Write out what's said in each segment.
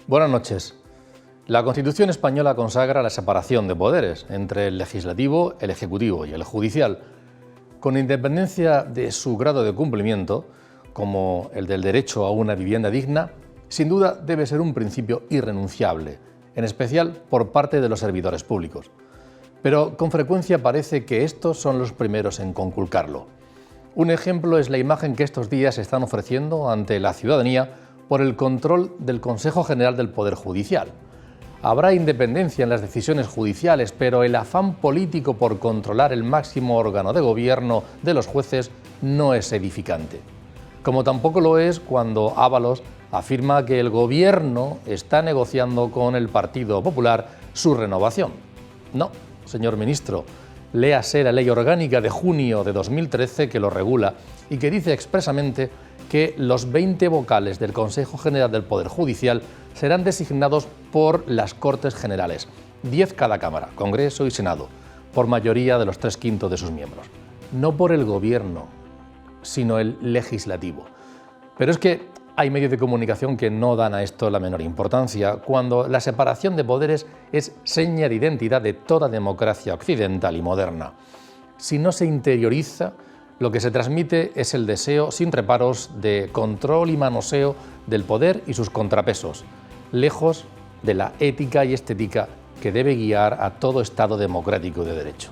Buenas noches. La Constitución española consagra la separación de poderes entre el legislativo, el ejecutivo y el judicial, con independencia de su grado de cumplimiento, como el del derecho a una vivienda digna, sin duda debe ser un principio irrenunciable, en especial por parte de los servidores públicos. Pero con frecuencia parece que estos son los primeros en conculcarlo. Un ejemplo es la imagen que estos días se están ofreciendo ante la ciudadanía por el control del Consejo General del Poder Judicial. Habrá independencia en las decisiones judiciales, pero el afán político por controlar el máximo órgano de gobierno de los jueces no es edificante. Como tampoco lo es cuando Ábalos afirma que el gobierno está negociando con el Partido Popular su renovación. No, señor ministro, léase la Ley Orgánica de junio de 2013 que lo regula y que dice expresamente que los 20 vocales del Consejo General del Poder Judicial serán designados por las Cortes Generales, 10 cada Cámara, Congreso y Senado, por mayoría de los 3/5 de sus miembros. No por el Gobierno, sino el legislativo. Pero es que hay medios de comunicación que no dan a esto la menor importancia, cuando la separación de poderes es seña de identidad de toda democracia occidental y moderna. Si no se interioriza, lo que se transmite es el deseo sin reparos de control y manoseo del poder y sus contrapesos, lejos de la ética y estética que debe guiar a todo Estado democrático de derecho.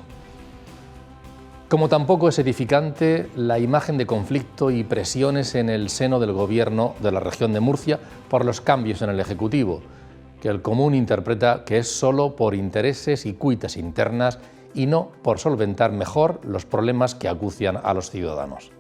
Como tampoco es edificante la imagen de conflicto y presiones en el seno del gobierno de la región de Murcia por los cambios en el Ejecutivo, que el común interpreta que es solo por intereses y cuitas internas y no por solventar mejor los problemas que acucian a los ciudadanos.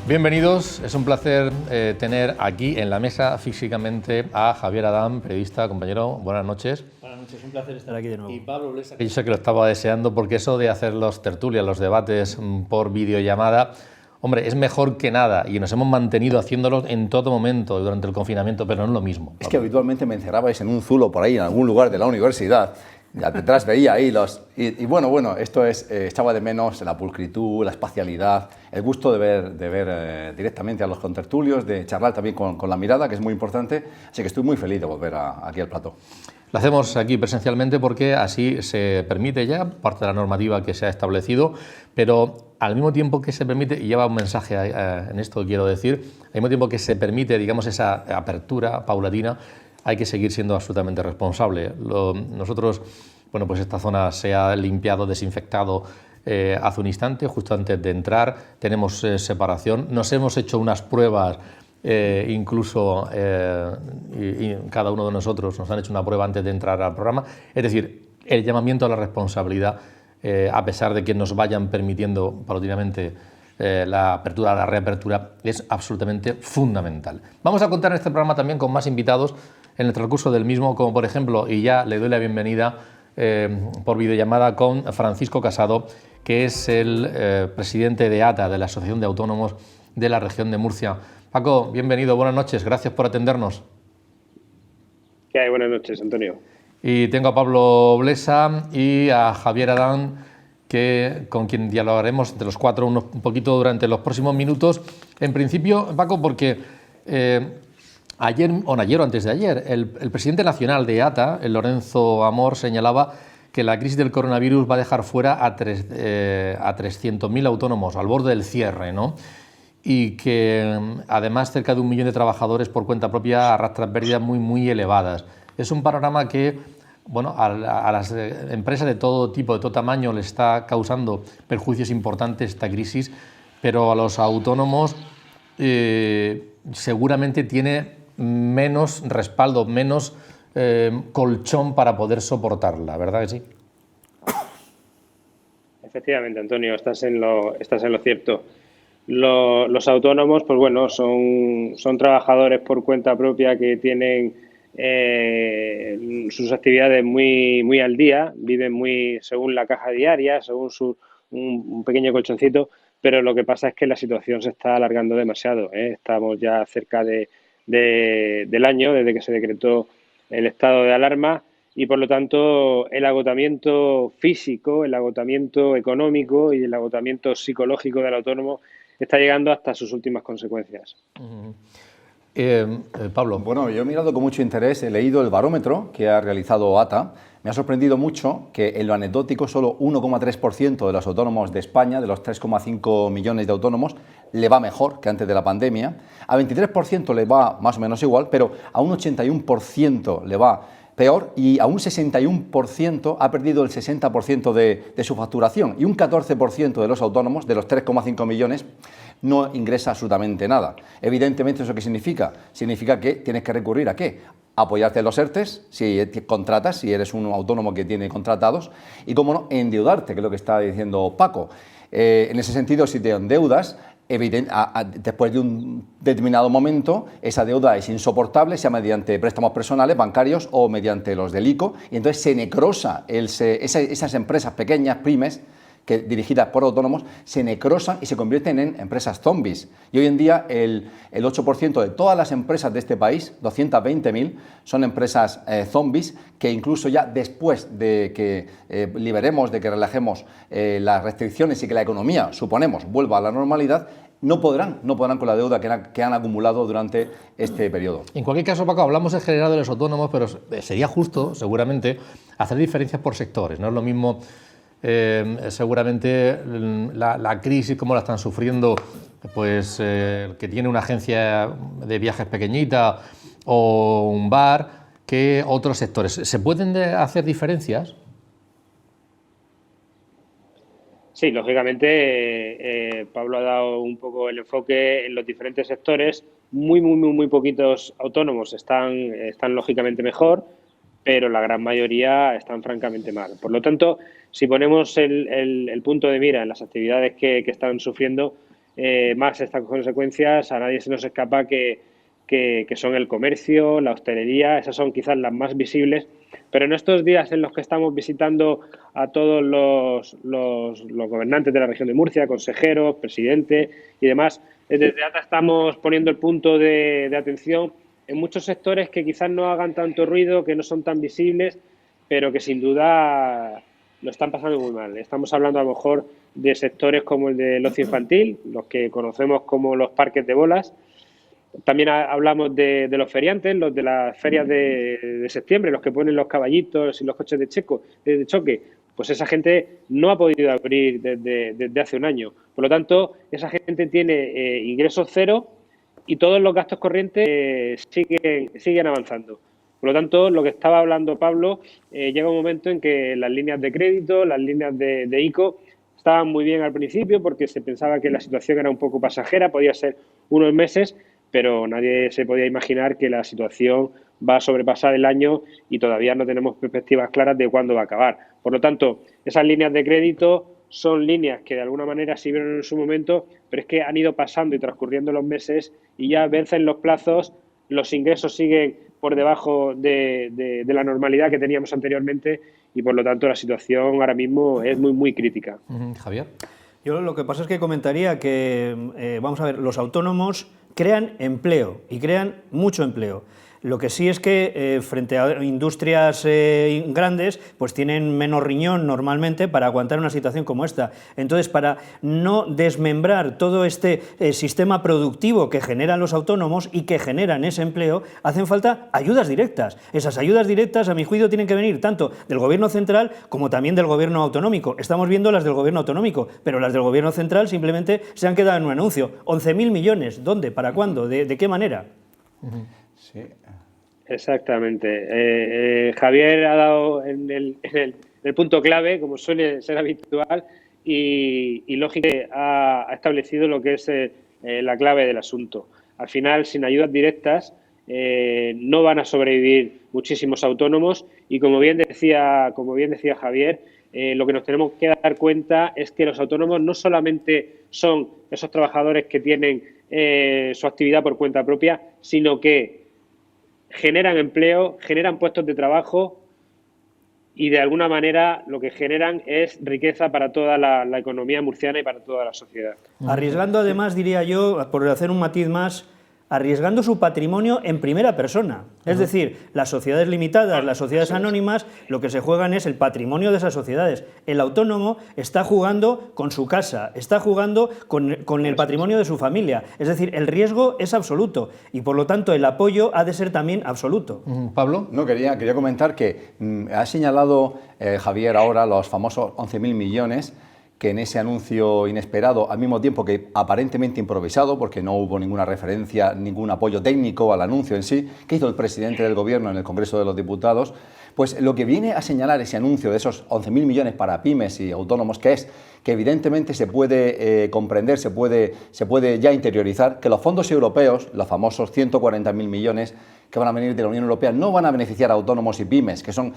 Bienvenidos, es un placer tener aquí en la mesa físicamente a Javier Adán, periodista, compañero, buenas noches. Buenas noches, un placer estar aquí de nuevo. Y Pablo Blesa, que yo sé que lo estaba deseando porque eso de hacer los tertulias, los debates por videollamada, hombre, es mejor que nada y nos hemos mantenido haciéndolos en todo momento durante el confinamiento, pero no es lo mismo. Es que habitualmente me encerrabais en un zulo por ahí, en algún lugar de la universidad. Detrás veía ahí los... Y bueno, esto es, echaba de menos la pulcritud, la espacialidad, el gusto de ver directamente a los contertulios, de charlar también con la mirada, que es muy importante. Así que estoy muy feliz de volver aquí al plató. Lo hacemos aquí presencialmente porque así se permite ya, parte de la normativa que se ha establecido, pero al mismo tiempo que se permite, y lleva un mensaje en esto quiero decir, al mismo tiempo que se permite, digamos, esa apertura paulatina, hay que seguir siendo absolutamente responsable. Nosotros, bueno, pues esta zona se ha limpiado, desinfectado hace un instante, justo antes de entrar, tenemos separación, nos hemos hecho unas pruebas, incluso y cada uno de nosotros nos han hecho una prueba antes de entrar al programa, es decir, el llamamiento a la responsabilidad, a pesar de que nos vayan permitiendo paulatinamente la apertura, la reapertura, es absolutamente fundamental. Vamos a contar en este programa también con más invitados en el transcurso del mismo, como por ejemplo, y ya le doy la bienvenida por videollamada con Francisco Casado, que es el presidente de ATA, de la Asociación de Autónomos de la Región de Murcia. Paco, bienvenido, buenas noches, gracias por atendernos. ¿Qué hay? Buenas noches, Antonio. Y tengo a Pablo Blesa y a Javier Adán, con quien dialogaremos entre los cuatro un poquito durante los próximos minutos. En principio, Paco, porque ayer o antes de ayer, el presidente nacional de ATA, el Lorenzo Amor, señalaba que la crisis del coronavirus va a dejar fuera a 300.000 autónomos al borde del cierre, ¿no? Y que además cerca de 1 millón de trabajadores por cuenta propia arrastran pérdidas muy elevadas. Es un panorama que, bueno, a las empresas de todo tipo, de todo tamaño, les está causando perjuicios importantes esta crisis, pero a los autónomos seguramente tiene menos respaldo, menos colchón para poder soportarla, ¿verdad que sí? Efectivamente, Antonio, estás en lo cierto. Los autónomos, pues bueno, son trabajadores por cuenta propia que tienen sus actividades muy al día, viven muy según la caja diaria, según sus un pequeño colchoncito, pero lo que pasa es que la situación se está alargando demasiado, ¿eh? Estamos ya cerca del año desde que se decretó el estado de alarma y, por lo tanto, el agotamiento físico, el agotamiento económico y el agotamiento psicológico del autónomo está llegando hasta sus últimas consecuencias. Pablo. Bueno, yo he mirado con mucho interés, he leído el barómetro que ha realizado ATA. Me ha sorprendido mucho que en lo anecdótico solo 1,3% de los autónomos de España, de los 3,5 millones de autónomos, le va mejor que antes de la pandemia. A 23% le va más o menos igual, pero a un 81% le va peor y a un 61% ha perdido el 60% de su facturación y un 14% de los autónomos, de los 3,5 millones, no ingresa absolutamente nada. Evidentemente, ¿eso qué significa? Significa que tienes que recurrir ¿a qué? Apoyarte en los ERTES, si contratas, si eres un autónomo que tiene contratados, y, cómo no, endeudarte, que es lo que está diciendo Paco. En ese sentido, si te endeudas, después de un determinado momento, esa deuda es insoportable, sea mediante préstamos personales, bancarios o mediante los del ICO, y entonces se necrosa esas empresas pequeñas, pymes, que dirigidas por autónomos, se necrosan y se convierten en empresas zombies. Y hoy en día el 8% de todas las empresas de este país, 220.000, son empresas zombies que incluso ya después de que liberemos, de que relajemos las restricciones y que la economía, suponemos, vuelva a la normalidad, no podrán con la deuda que han acumulado durante este periodo. En cualquier caso, Paco, hablamos en general de los autónomos, pero sería justo, seguramente, hacer diferencias por sectores. No es lo mismo, seguramente, la crisis, como la están sufriendo, pues que tiene una agencia de viajes pequeñita o un bar, que otros sectores. ¿Se pueden hacer diferencias? Sí, lógicamente, Pablo ha dado un poco el enfoque en los diferentes sectores. Muy poquitos autónomos están lógicamente mejor, pero la gran mayoría están francamente mal. Por lo tanto, si ponemos el punto de mira en las actividades que están sufriendo más estas consecuencias, a nadie se nos escapa que son el comercio, la hostelería, esas son quizás las más visibles, pero en estos días en los que estamos visitando a todos los gobernantes de la región de Murcia, consejeros, presidente y demás, desde ATA estamos poniendo el punto de atención en muchos sectores que quizás no hagan tanto ruido, que no son tan visibles, pero que sin duda lo están pasando muy mal. Estamos hablando a lo mejor de sectores como el del ocio infantil, los que conocemos como los parques de bolas. También hablamos de los feriantes, los de las ferias de septiembre, los que ponen los caballitos y los coches de choque. Pues esa gente no ha podido abrir desde hace un año. Por lo tanto, esa gente tiene ingresos cero y todos los gastos corrientes siguen avanzando. Por lo tanto, lo que estaba hablando Pablo, llega un momento en que las líneas de crédito, las líneas de ICO, estaban muy bien al principio porque se pensaba que la situación era un poco pasajera, podía ser unos meses, pero nadie se podía imaginar que la situación va a sobrepasar el año y todavía no tenemos perspectivas claras de cuándo va a acabar. Por lo tanto, esas líneas de crédito son líneas que de alguna manera sirvieron en su momento, pero es que han ido pasando y transcurriendo los meses y ya vencen los plazos, los ingresos siguen por debajo de la normalidad que teníamos anteriormente y, por lo tanto, la situación ahora mismo es muy crítica. Javier. Yo lo que pasa es que comentaría que, vamos a ver, los autónomos crean empleo y crean mucho empleo. Lo que sí es que frente a industrias grandes, pues tienen menos riñón normalmente para aguantar una situación como esta. Entonces, para no desmembrar todo este sistema productivo que generan los autónomos y que generan ese empleo, hacen falta ayudas directas. Esas ayudas directas, a mi juicio, tienen que venir tanto del gobierno central como también del gobierno autonómico. Estamos viendo las del gobierno autonómico, pero las del gobierno central simplemente se han quedado en un anuncio. 11.000 millones, ¿dónde? ¿Para cuándo? ¿De qué manera? Sí. Exactamente. Javier ha dado en el punto clave, como suele ser habitual, y lógicamente ha establecido lo que es la clave del asunto. Al final, sin ayudas directas, no van a sobrevivir muchísimos autónomos y, como bien decía Javier, lo que nos tenemos que dar cuenta es que los autónomos no solamente son esos trabajadores que tienen su actividad por cuenta propia, sino que generan empleo, generan puestos de trabajo y de alguna manera lo que generan es riqueza para toda la economía murciana y para toda la sociedad. Arriesgando además, diría yo, por hacer un matiz más, arriesgando su patrimonio en primera persona. Es decir, las sociedades limitadas, las sociedades anónimas, lo que se juegan es el patrimonio de esas sociedades. El autónomo está jugando con su casa, está jugando con el patrimonio de su familia. Es decir, el riesgo es absoluto y por lo tanto el apoyo ha de ser también absoluto. Pablo. No, quería comentar que ha señalado Javier ahora los famosos 11.000 millones que en ese anuncio inesperado, al mismo tiempo que aparentemente improvisado, porque no hubo ninguna referencia, ningún apoyo técnico al anuncio en sí, que hizo el presidente del Gobierno en el Congreso de los Diputados, pues lo que viene a señalar ese anuncio de esos 11.000 millones para pymes y autónomos, que es que evidentemente se puede comprender, se puede ya interiorizar, que los fondos europeos, los famosos 140.000 millones que van a venir de la Unión Europea, no van a beneficiar a autónomos y pymes, que son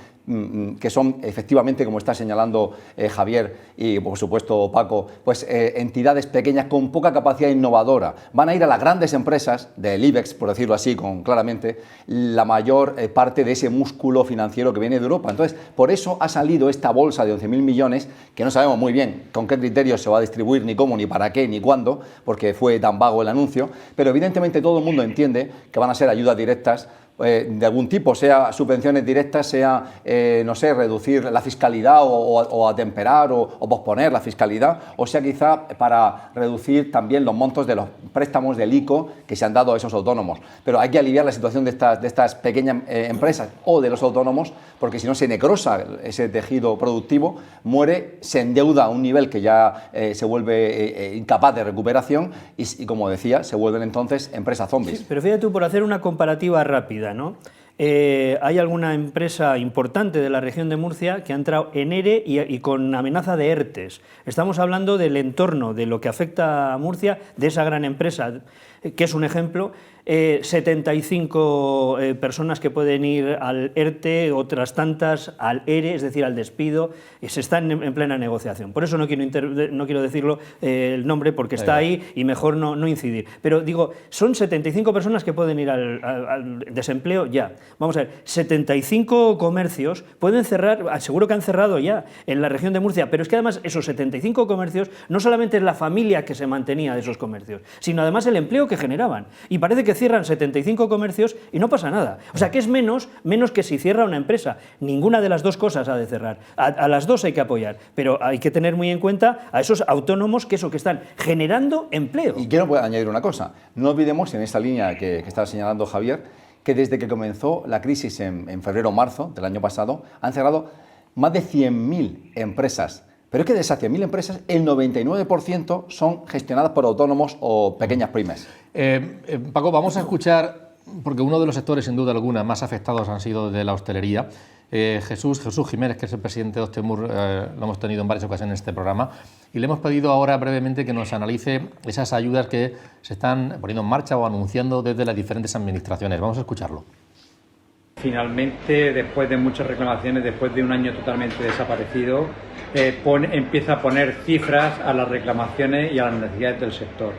efectivamente, como está señalando Javier y por supuesto Paco, pues entidades pequeñas con poca capacidad innovadora. Van a ir a las grandes empresas del IBEX, por decirlo así, claramente, la mayor parte de ese músculo financiero que viene de Europa. Entonces, por eso ha salido esta bolsa de 11.000 millones, que no sabemos muy bien con qué criterios se va a distribuir, ni cómo, ni para qué, ni cuándo, porque fue tan vago el anuncio, pero evidentemente todo el mundo entiende que van a ser ayudas directas de algún tipo, sea subvenciones directas, sea, no sé, reducir la fiscalidad o atemperar o posponer la fiscalidad, o sea quizá para reducir también los montos de los préstamos del ICO que se han dado a esos autónomos. Pero hay que aliviar la situación de estas pequeñas empresas o de los autónomos, porque si no se necrosa ese tejido productivo, muere, se endeuda a un nivel que ya se vuelve incapaz de recuperación y, como decía, se vuelven entonces empresas zombies. Sí, pero fíjate tú, por hacer una comparativa rápida, ¿no? Hay alguna empresa importante de la región de Murcia que ha entrado en ERE y con amenaza de ERTES. Estamos hablando del entorno, de lo que afecta a Murcia, de esa gran empresa, que es un ejemplo. 75 personas que pueden ir al ERTE, otras tantas al ERE, es decir, al despido, y se están en plena negociación. Por eso no quiero decirlo el nombre, porque está ahí y mejor no incidir. Pero digo, son 75 personas que pueden ir al desempleo ya. Vamos a ver, 75 comercios pueden cerrar, seguro que han cerrado ya en la región de Murcia, pero es que además esos 75 comercios no solamente es la familia que se mantenía de esos comercios, sino además el empleo que generaban. Y parece que cierran 75 comercios y no pasa nada. O sea, que es menos que si cierra una empresa. Ninguna de las dos cosas ha de cerrar. A las dos hay que apoyar, pero hay que tener muy en cuenta a esos autónomos que están generando empleo. Y quiero añadir una cosa. No olvidemos, en esta línea que estaba señalando Javier, que desde que comenzó la crisis en febrero o marzo del año pasado, han cerrado más de 100.000 empresas. Pero es que de esas 100.000 empresas, el 99% son gestionadas por autónomos o pequeñas pymes. Paco, vamos a escuchar, porque uno de los sectores, sin duda alguna, más afectados han sido de la hostelería. Jesús Jiménez, que es el presidente de Hostemur, lo hemos tenido en varias ocasiones en este programa, y le hemos pedido ahora brevemente que nos analice esas ayudas que se están poniendo en marcha o anunciando desde las diferentes administraciones. Vamos a escucharlo. Finalmente, después de muchas reclamaciones, después de un año totalmente desaparecido, empieza a poner cifras a las reclamaciones y a las necesidades del sector.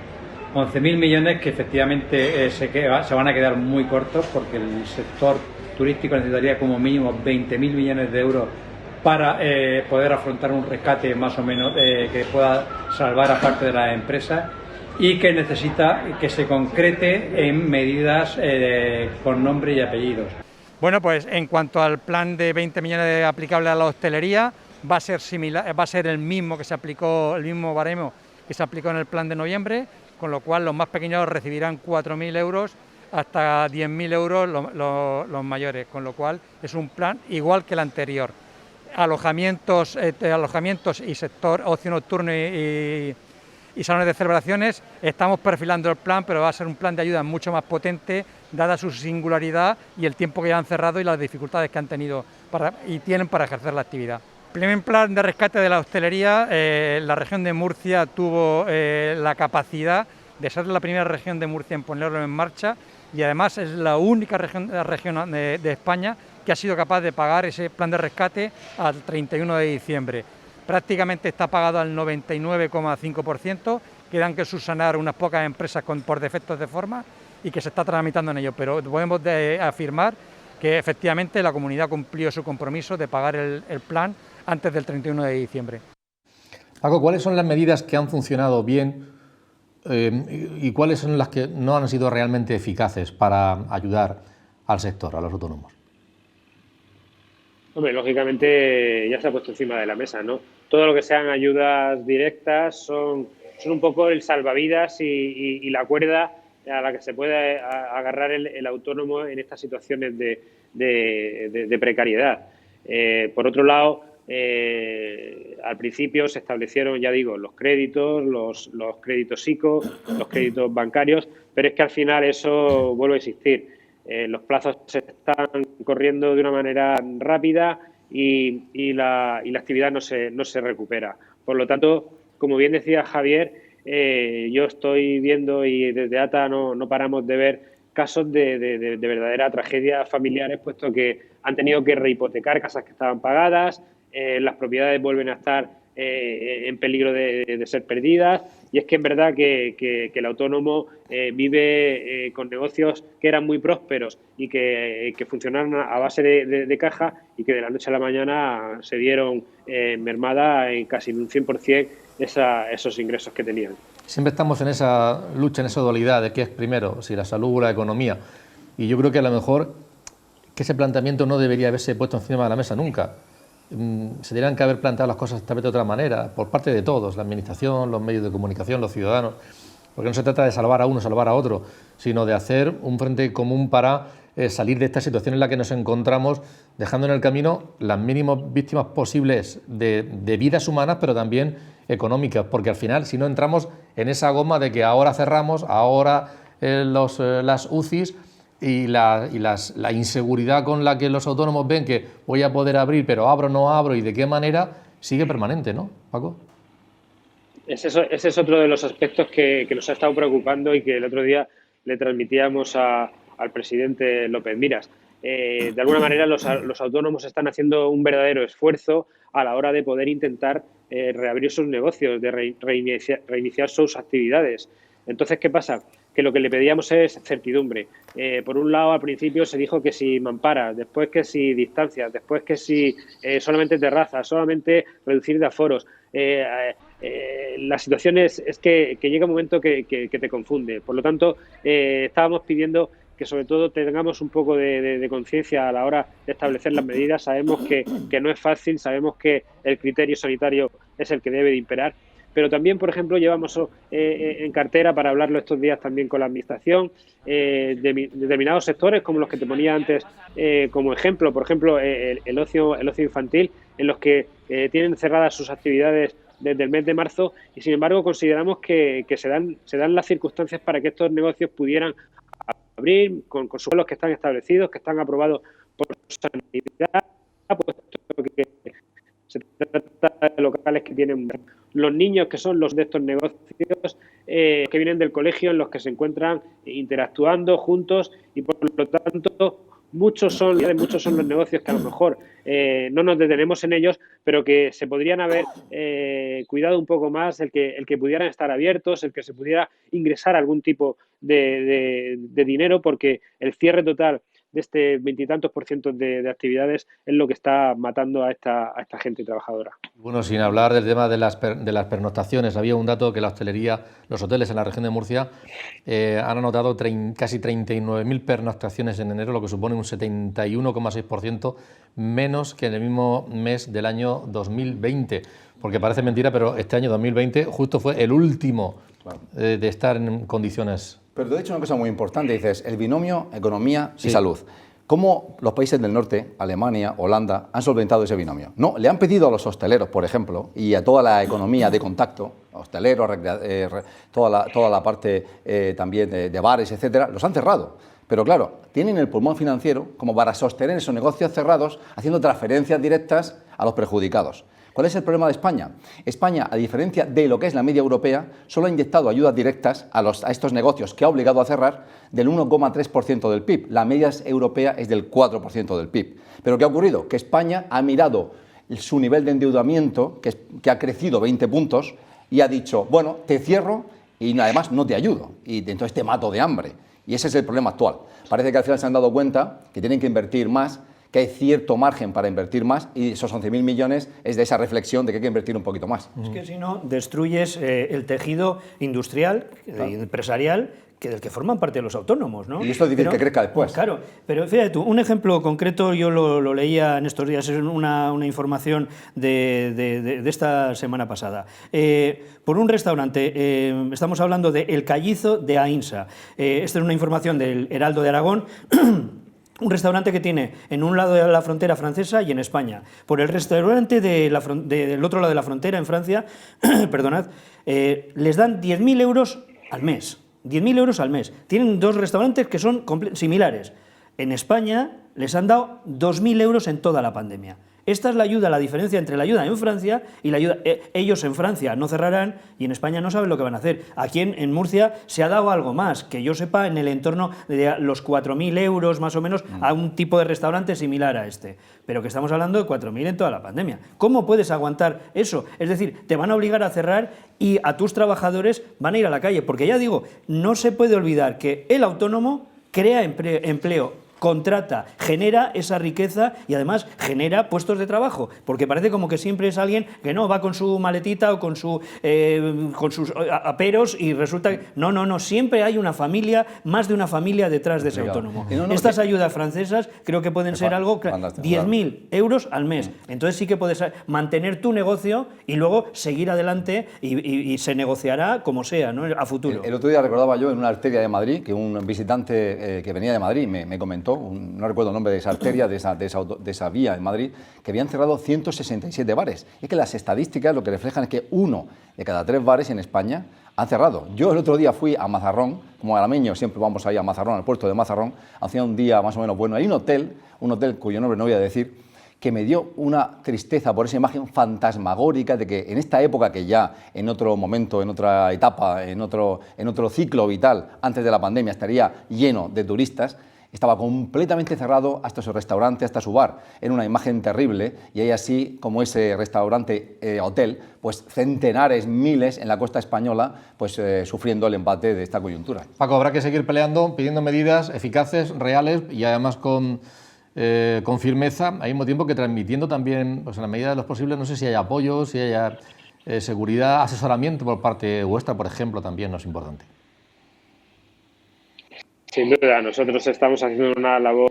11.000 millones que efectivamente se van a quedar muy cortos, porque el sector turístico necesitaría como mínimo 20.000 millones de euros para poder afrontar un rescate más o menos que pueda salvar a parte de las empresas, y que necesita que se concrete en medidas con nombre y apellidos. Bueno, pues en cuanto al plan de 20 millones aplicable a la hostelería, va a ser similar, va a ser el mismo que se aplicó, el mismo baremo que se aplicó en el plan de noviembre, con lo cual los más pequeños recibirán 4.000 euros hasta 10.000 euros los mayores, con lo cual es un plan igual que el anterior. Alojamientos y sector ocio nocturno y salones de celebraciones, estamos perfilando el plan, pero va a ser un plan de ayuda mucho más potente, dada su singularidad y el tiempo que ya han cerrado y las dificultades que han tenido y tienen para ejercer la actividad. El primer plan de rescate de la hostelería, la región de Murcia tuvo la capacidad de ser la primera región de Murcia en ponerlo en marcha, y además es la única región de España que ha sido capaz de pagar ese plan de rescate al 31 de diciembre. Prácticamente está pagado al 99,5%, quedan que subsanar unas pocas empresas por defectos de forma y que se está tramitando en ello, pero podemos afirmar que efectivamente la comunidad cumplió su compromiso de pagar el plan antes del 31 de diciembre. Paco, ¿cuáles son las medidas que han funcionado bien y cuáles son las que no han sido realmente eficaces para ayudar al sector, a los autónomos? Hombre, lógicamente ya se ha puesto encima de la mesa, ¿no? Todo lo que sean ayudas directas son un poco el salvavidas y la cuerda a la que se puede agarrar el autónomo en estas situaciones de precariedad. Por otro lado, al principio se establecieron, ya digo, los créditos, los créditos ICO, los créditos bancarios, pero es que al final eso vuelve a existir. Los plazos se están corriendo de una manera rápida y la actividad no se recupera. Por lo tanto, como bien decía Javier, yo estoy viendo y desde ATA no paramos de ver casos de verdadera tragedia familiares, puesto que han tenido que rehipotecar casas que estaban pagadas, las propiedades vuelven a estar en peligro de ser perdidas, y es que es verdad que el autónomo vive con negocios que eran muy prósperos y que funcionaron a base de caja, y que de la noche a la mañana se vieron mermada en casi un 100% esos ingresos que tenían. Siempre estamos en esa lucha, en esa dualidad de qué es primero, si la salud o la economía, y yo creo que a lo mejor que ese planteamiento no debería haberse puesto encima de la mesa nunca. Se tendrían que haber planteado las cosas tal vez de otra manera, por parte de todos, la administración, los medios de comunicación, los ciudadanos, porque no se trata de salvar a uno, salvar a otro, sino de hacer un frente común para salir de esta situación en la que nos encontramos, dejando en el camino las mínimas víctimas posibles de vidas humanas, pero también económicas, porque al final, si no entramos en esa goma de que ahora cerramos, ahora las UCIs, y la inseguridad con la que los autónomos ven que voy a poder abrir, pero abro, no abro, y de qué manera, sigue permanente, ¿no, Paco? Ese es otro de los aspectos que nos ha estado preocupando y que el otro día le transmitíamos al presidente López Miras. De alguna manera los autónomos están haciendo un verdadero esfuerzo a la hora de poder intentar reabrir sus negocios, de reiniciar sus actividades. Entonces, ¿qué pasa? Que lo que le pedíamos es certidumbre. Por un lado, al principio se dijo que si mamparas, después que si distancias, después que si solamente terrazas, solamente reducir de aforos. La situación es que llega un momento que te confunde. Por lo tanto, estábamos pidiendo que sobre todo tengamos un poco de conciencia a la hora de establecer las medidas. Sabemos que no es fácil, sabemos que el criterio sanitario es el que debe de imperar, pero también, por ejemplo, llevamos en cartera, para hablarlo estos días también con la Administración, de determinados sectores, como los que te ponía antes como ejemplo, por ejemplo, el ocio infantil, en los que tienen cerradas sus actividades desde el mes de marzo, y sin embargo consideramos que se dan las circunstancias para que estos negocios pudieran abrir con suelos que están establecidos, que están aprobados por sanidad, puesto que se trata de locales que tienen los niños, que son los de estos negocios, que vienen del colegio, en los que se encuentran interactuando juntos, y por lo tanto muchos son los negocios que a lo mejor no nos detenemos en ellos, pero que se podrían haber cuidado un poco más, el que pudieran estar abiertos, el que se pudiera ingresar algún tipo de dinero, porque el cierre total de este 20 y tantos % de actividades es lo que está matando a esta gente trabajadora. Bueno, sin hablar del tema de las pernoctaciones, había un dato que la hostelería, los hoteles en la región de Murcia han anotado casi 39.000 pernoctaciones en enero, lo que supone un 71,6% menos que en el mismo mes del año 2020. Porque parece mentira, pero este año 2020 justo fue el último de estar en condiciones. Pero te he dicho una cosa muy importante, dices, el binomio economía y salud. ¿Cómo los países del norte, Alemania, Holanda, han solventado ese binomio? No, le han pedido a los hosteleros, por ejemplo, y a toda la economía de contacto, hosteleros, toda la parte también de bares, etcétera, los han cerrado. Pero claro, tienen el pulmón financiero como para sostener esos negocios cerrados, haciendo transferencias directas a los perjudicados. ¿Cuál es el problema de España? España, a diferencia de lo que es la media europea, solo ha inyectado ayudas directas a estos negocios, que ha obligado a cerrar, del 1,3% del PIB. La media europea es del 4% del PIB. ¿Pero qué ha ocurrido? Que España ha mirado su nivel de endeudamiento, que ha crecido 20 puntos, y ha dicho, bueno, te cierro y además no te ayudo, y entonces te mato de hambre. Y ese es el problema actual. Parece que al final se han dado cuenta que tienen que invertir más, que hay cierto margen para invertir más, y esos 11.000 millones es de esa reflexión de que hay que invertir un poquito más. Es que si no, destruyes el tejido industrial, empresarial, del que forman parte los autónomos, ¿no? Y esto es difícil que crezca después. Claro, pero fíjate tú, un ejemplo concreto, yo lo leía en estos días, es una información de esta semana pasada. Por un restaurante, estamos hablando de El Callizo de Aínsa. Esta es una información del Heraldo de Aragón. Un restaurante que tiene en un lado de la frontera francesa y en España. Por el restaurante del otro lado de la frontera, en Francia, perdonad, les dan 10.000 euros al mes. 10.000 euros al mes. Tienen dos restaurantes que son similares. En España les han dado 2.000 euros en toda la pandemia. Esta es la ayuda, la diferencia entre la ayuda en Francia y la ayuda... ellos en Francia no cerrarán y en España no saben lo que van a hacer. Aquí en Murcia se ha dado algo más, que yo sepa, en el entorno de los 4.000 euros más o menos a un tipo de restaurante similar a este. Pero que estamos hablando de 4.000 en toda la pandemia. ¿Cómo puedes aguantar eso? Es decir, te van a obligar a cerrar y a tus trabajadores van a ir a la calle. Porque ya digo, no se puede olvidar que el autónomo crea empleo, contrata, genera esa riqueza y además genera puestos de trabajo, porque parece como que siempre es alguien que no va con su maletita o con sus aperos y resulta que no, siempre hay una familia, más de una familia detrás de ese autónomo. Estas ayudas francesas creo que pueden ser algo, 10.000 euros al mes, entonces sí que puedes mantener tu negocio y luego seguir adelante y se negociará como sea, ¿no? A futuro. El otro día recordaba yo en una arteria de Madrid que un visitante que venía de Madrid me comentó, no recuerdo el nombre de esa arteria, de esa vía en Madrid, que habían cerrado 167 bares. Es que las estadísticas lo que reflejan es que 1 de cada 3 bares en España han cerrado. Yo el otro día fui a Mazarrón, como alameño siempre vamos ahí a Mazarrón, al puerto de Mazarrón, hacía un día más o menos bueno. Hay un hotel cuyo nombre no voy a decir, que me dio una tristeza por esa imagen fantasmagórica de que en esta época, que ya en otro momento, en otra etapa, en otro ciclo vital, antes de la pandemia, estaría lleno de turistas, estaba completamente cerrado hasta su restaurante, hasta su bar. Era una imagen terrible y hay así como ese restaurante, hotel, pues centenares, miles en la costa española, pues sufriendo el embate de esta coyuntura. Paco, habrá que seguir peleando, pidiendo medidas eficaces, reales y además con firmeza, al mismo tiempo que transmitiendo también, pues en la medida de lo posible, no sé si hay apoyo, si hay seguridad, asesoramiento por parte vuestra, por ejemplo, también no es importante. Sin duda, nosotros estamos haciendo una labor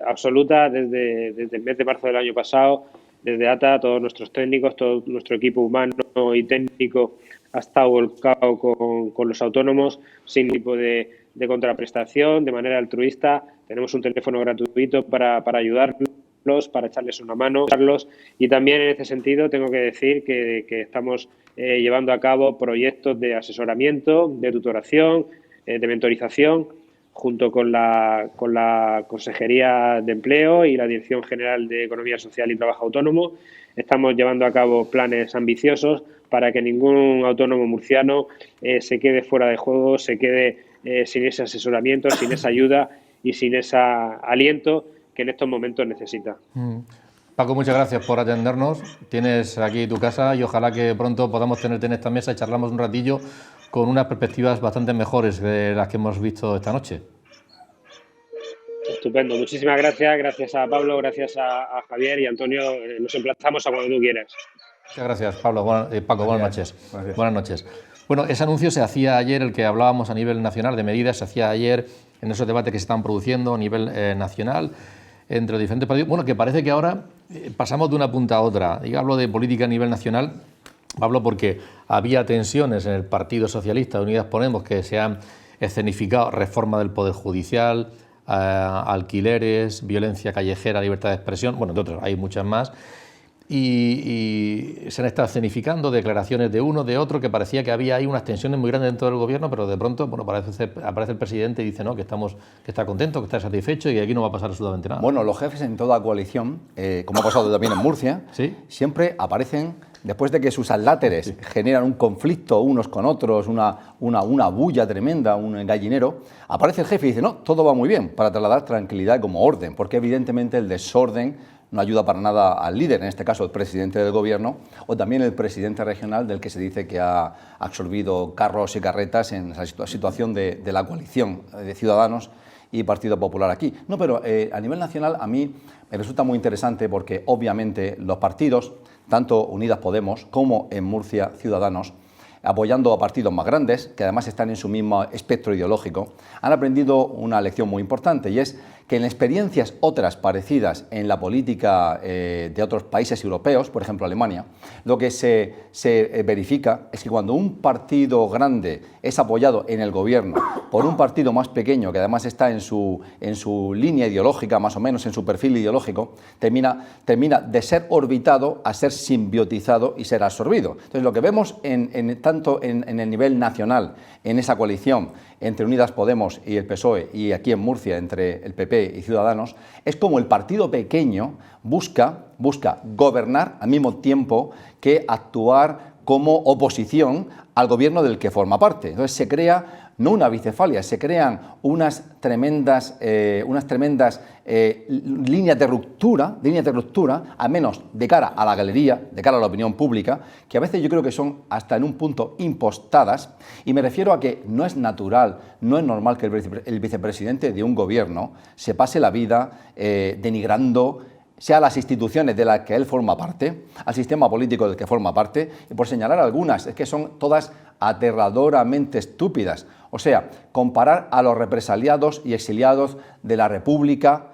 absoluta desde el mes de marzo del año pasado, desde ATA, todos nuestros técnicos, todo nuestro equipo humano y técnico ha estado volcado con los autónomos sin tipo de contraprestación, de manera altruista. Tenemos un teléfono gratuito para ayudarlos, para echarles una mano, y también en ese sentido tengo que decir que estamos llevando a cabo proyectos de asesoramiento, de tutoración, de mentorización, junto con la Consejería de Empleo y la Dirección General de Economía Social y Trabajo Autónomo. Estamos llevando a cabo planes ambiciosos para que ningún autónomo murciano se quede fuera de juego, se quede sin ese asesoramiento, sin esa ayuda y sin ese aliento que en estos momentos necesita. Paco, muchas gracias por atendernos. Tienes aquí tu casa y ojalá que pronto podamos tenerte en esta mesa y charlamos un ratillo con unas perspectivas bastante mejores de las que hemos visto esta noche. Estupendo, muchísimas gracias. Gracias a Pablo, gracias a Javier y Antonio. Nos emplazamos a cuando tú quieras. Muchas gracias, Pablo. Paco, buenas noches. Gracias. Buenas noches. Bueno, ese anuncio se hacía ayer, el que hablábamos a nivel nacional de medidas, se hacía ayer en esos debates que se están produciendo a nivel nacional entre los diferentes partidos. Bueno, que parece que ahora pasamos de una punta a otra. Y hablo de política a nivel nacional, hablo porque había tensiones en el Partido Socialista de Unidas Podemos que se han escenificado: reforma del Poder Judicial, alquileres, violencia callejera, libertad de expresión, bueno, de otros, hay muchas más. Y se han estado escenificando declaraciones de uno, de otro, que parecía que había ahí unas tensiones muy grandes dentro del gobierno, pero de pronto, bueno, aparece el presidente y dice no, que está contento, que está satisfecho y que aquí no va a pasar absolutamente nada. Bueno, los jefes en toda coalición, como ha pasado también en Murcia, ¿sí?, siempre aparecen después de que sus adláteres generan un conflicto unos con otros, una bulla tremenda, un gallinero. Aparece el jefe y dice no, todo va muy bien, para trasladar tranquilidad como orden, porque evidentemente el desorden no ayuda para nada al líder, en este caso el presidente del gobierno, o también el presidente regional del que se dice que ha absorbido carros y carretas en esa situación de la coalición de Ciudadanos y Partido Popular aquí. No, pero a nivel nacional a mí me resulta muy interesante porque obviamente los partidos, tanto Unidas Podemos como en Murcia Ciudadanos, apoyando a partidos más grandes, que además están en su mismo espectro ideológico, han aprendido una lección muy importante, y es que en experiencias otras parecidas en la política de otros países europeos, por ejemplo Alemania, lo que se verifica es que cuando un partido grande es apoyado en el gobierno por un partido más pequeño, que además está en su línea ideológica, más o menos en su perfil ideológico, termina de ser orbitado a ser simbiotizado y ser absorbido. Entonces lo que vemos tanto en el nivel nacional, en esa coalición entre Unidas Podemos y el PSOE, y aquí en Murcia entre el PP y Ciudadanos, es como el partido pequeño busca gobernar al mismo tiempo que actuar como oposición al gobierno del que forma parte. Entonces se crea no una bicefalia, se crean unas tremendas líneas de ruptura, al menos de cara a la galería, de cara a la opinión pública, que a veces yo creo que son hasta en un punto impostadas, y me refiero a que no es natural, no es normal que el vicepresidente de un gobierno se pase la vida denigrando sea las instituciones de las que él forma parte, al sistema político del que forma parte, y por señalar algunas, es que son todas aterradoramente estúpidas. O sea, comparar a los represaliados y exiliados de la República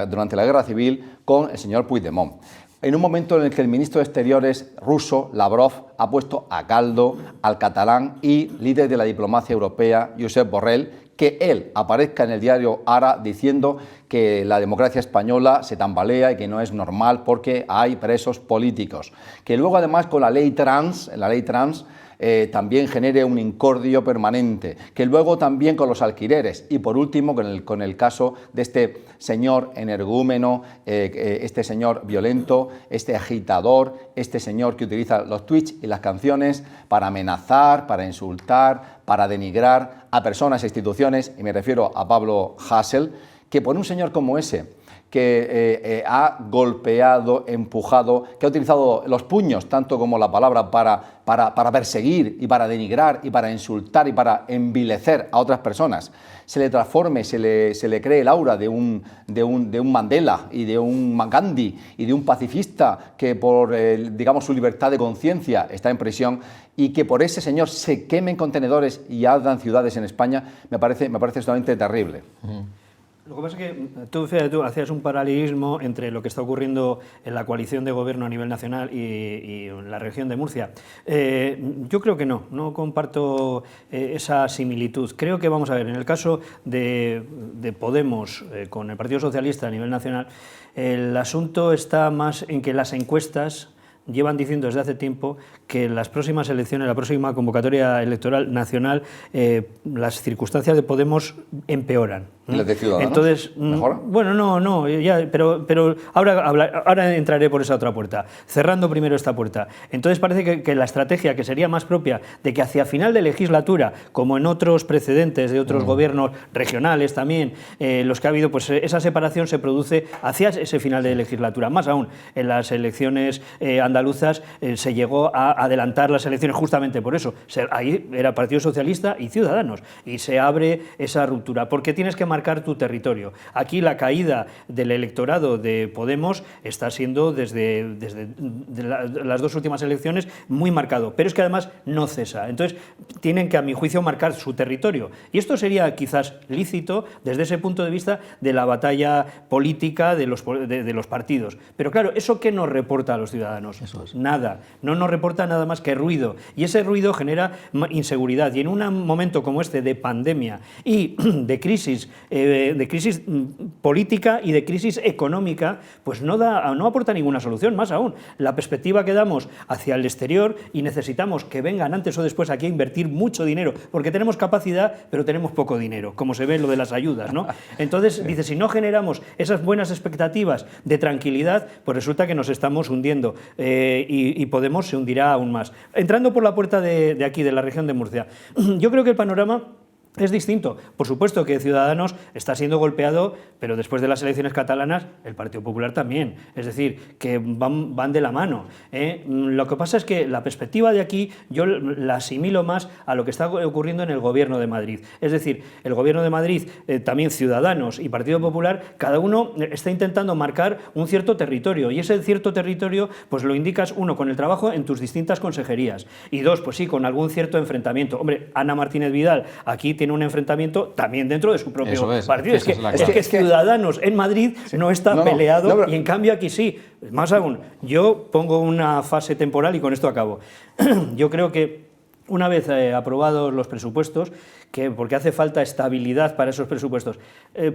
durante la Guerra Civil con el señor Puigdemont. En un momento en el que el ministro de Exteriores ruso, Lavrov, ha puesto a caldo al catalán y líder de la diplomacia europea, Josep Borrell, que él aparezca en el diario Ara diciendo que la democracia española se tambalea y que no es normal porque hay presos políticos. Que luego además con la ley trans también genere un incordio permanente, que luego también con los alquileres, y por último con el caso de este señor energúmeno, este señor violento, este agitador, este señor que utiliza los tweets y las canciones para amenazar, para insultar, para denigrar a personas e instituciones, y me refiero a Pablo Hasél, que por un señor como ese, que ha golpeado, empujado, que ha utilizado los puños, tanto como la palabra, para perseguir y para denigrar y para insultar y para envilecer a otras personas, se le transforme, se le cree el aura de un Mandela y de un Gandhi y de un pacifista que por, digamos, su libertad de conciencia está en prisión, y que por ese señor se quemen contenedores y ardan ciudades en España, me parece absolutamente terrible. Lo que pasa es que tú hacías un paralelismo entre lo que está ocurriendo en la coalición de gobierno a nivel nacional y en la región de Murcia. Yo creo que no comparto esa similitud. Creo que, vamos a ver, en el caso de Podemos con el Partido Socialista a nivel nacional, el asunto está más en que las encuestas llevan diciendo desde hace tiempo que en las próximas elecciones, la próxima convocatoria electoral nacional, las circunstancias de Podemos empeoran. ¿Y las de Ciudadanos? Entonces, ¿mejor? Bueno, pero ahora entraré por esa otra puerta, cerrando primero esta puerta. Entonces parece que la estrategia que sería más propia de que hacia final de legislatura, como en otros precedentes de otros gobiernos regionales también, los que ha habido, pues esa separación se produce hacia ese final de legislatura. Más aún, en las elecciones andaluzas se llegó a adelantar las elecciones justamente por eso. Ahí era Partido Socialista y Ciudadanos, y se abre esa ruptura, porque tienes que marcar tu territorio. Aquí la caída del electorado de Podemos está siendo desde las dos últimas elecciones muy marcado, pero es que además no cesa. Entonces tienen que, a mi juicio, marcar su territorio, y esto sería quizás lícito desde ese punto de vista de la batalla política de los partidos. Pero claro, ¿eso qué nos reporta a los ciudadanos? Eso es. Nada, no nos reporta nada más que ruido, y ese ruido genera inseguridad, y en un momento como este de pandemia y de crisis política y de crisis económica, pues no aporta ninguna solución. Más aún, la perspectiva que damos hacia el exterior, y necesitamos que vengan antes o después aquí a invertir mucho dinero, porque tenemos capacidad pero tenemos poco dinero, como se ve en lo de las ayudas, ¿no? Entonces, dice, si no generamos esas buenas expectativas de tranquilidad, pues resulta que nos estamos hundiendo, y Podemos se hundirá aún más. Entrando por la puerta de aquí, de la región de Murcia, yo creo que el panorama Es distinto. Por supuesto que Ciudadanos está siendo golpeado, pero después de las elecciones catalanas, el Partido Popular también. Es decir, que van de la mano. Lo que pasa es que la perspectiva de aquí yo la asimilo más a lo que está ocurriendo en el Gobierno de Madrid. Es decir, el Gobierno de Madrid, también Ciudadanos y Partido Popular, cada uno está intentando marcar un cierto territorio. Y ese cierto territorio, pues lo indicas, uno, con el trabajo en tus distintas consejerías. Y dos, pues sí, con algún cierto enfrentamiento. Hombre, Ana Martínez Vidal aquí tiene un enfrentamiento también dentro de su propio partido. Es que Ciudadanos en Madrid no está peleado y en cambio aquí sí. Más aún, yo pongo una fase temporal y con esto acabo. Yo creo que una vez aprobados los presupuestos, porque hace falta estabilidad para esos presupuestos,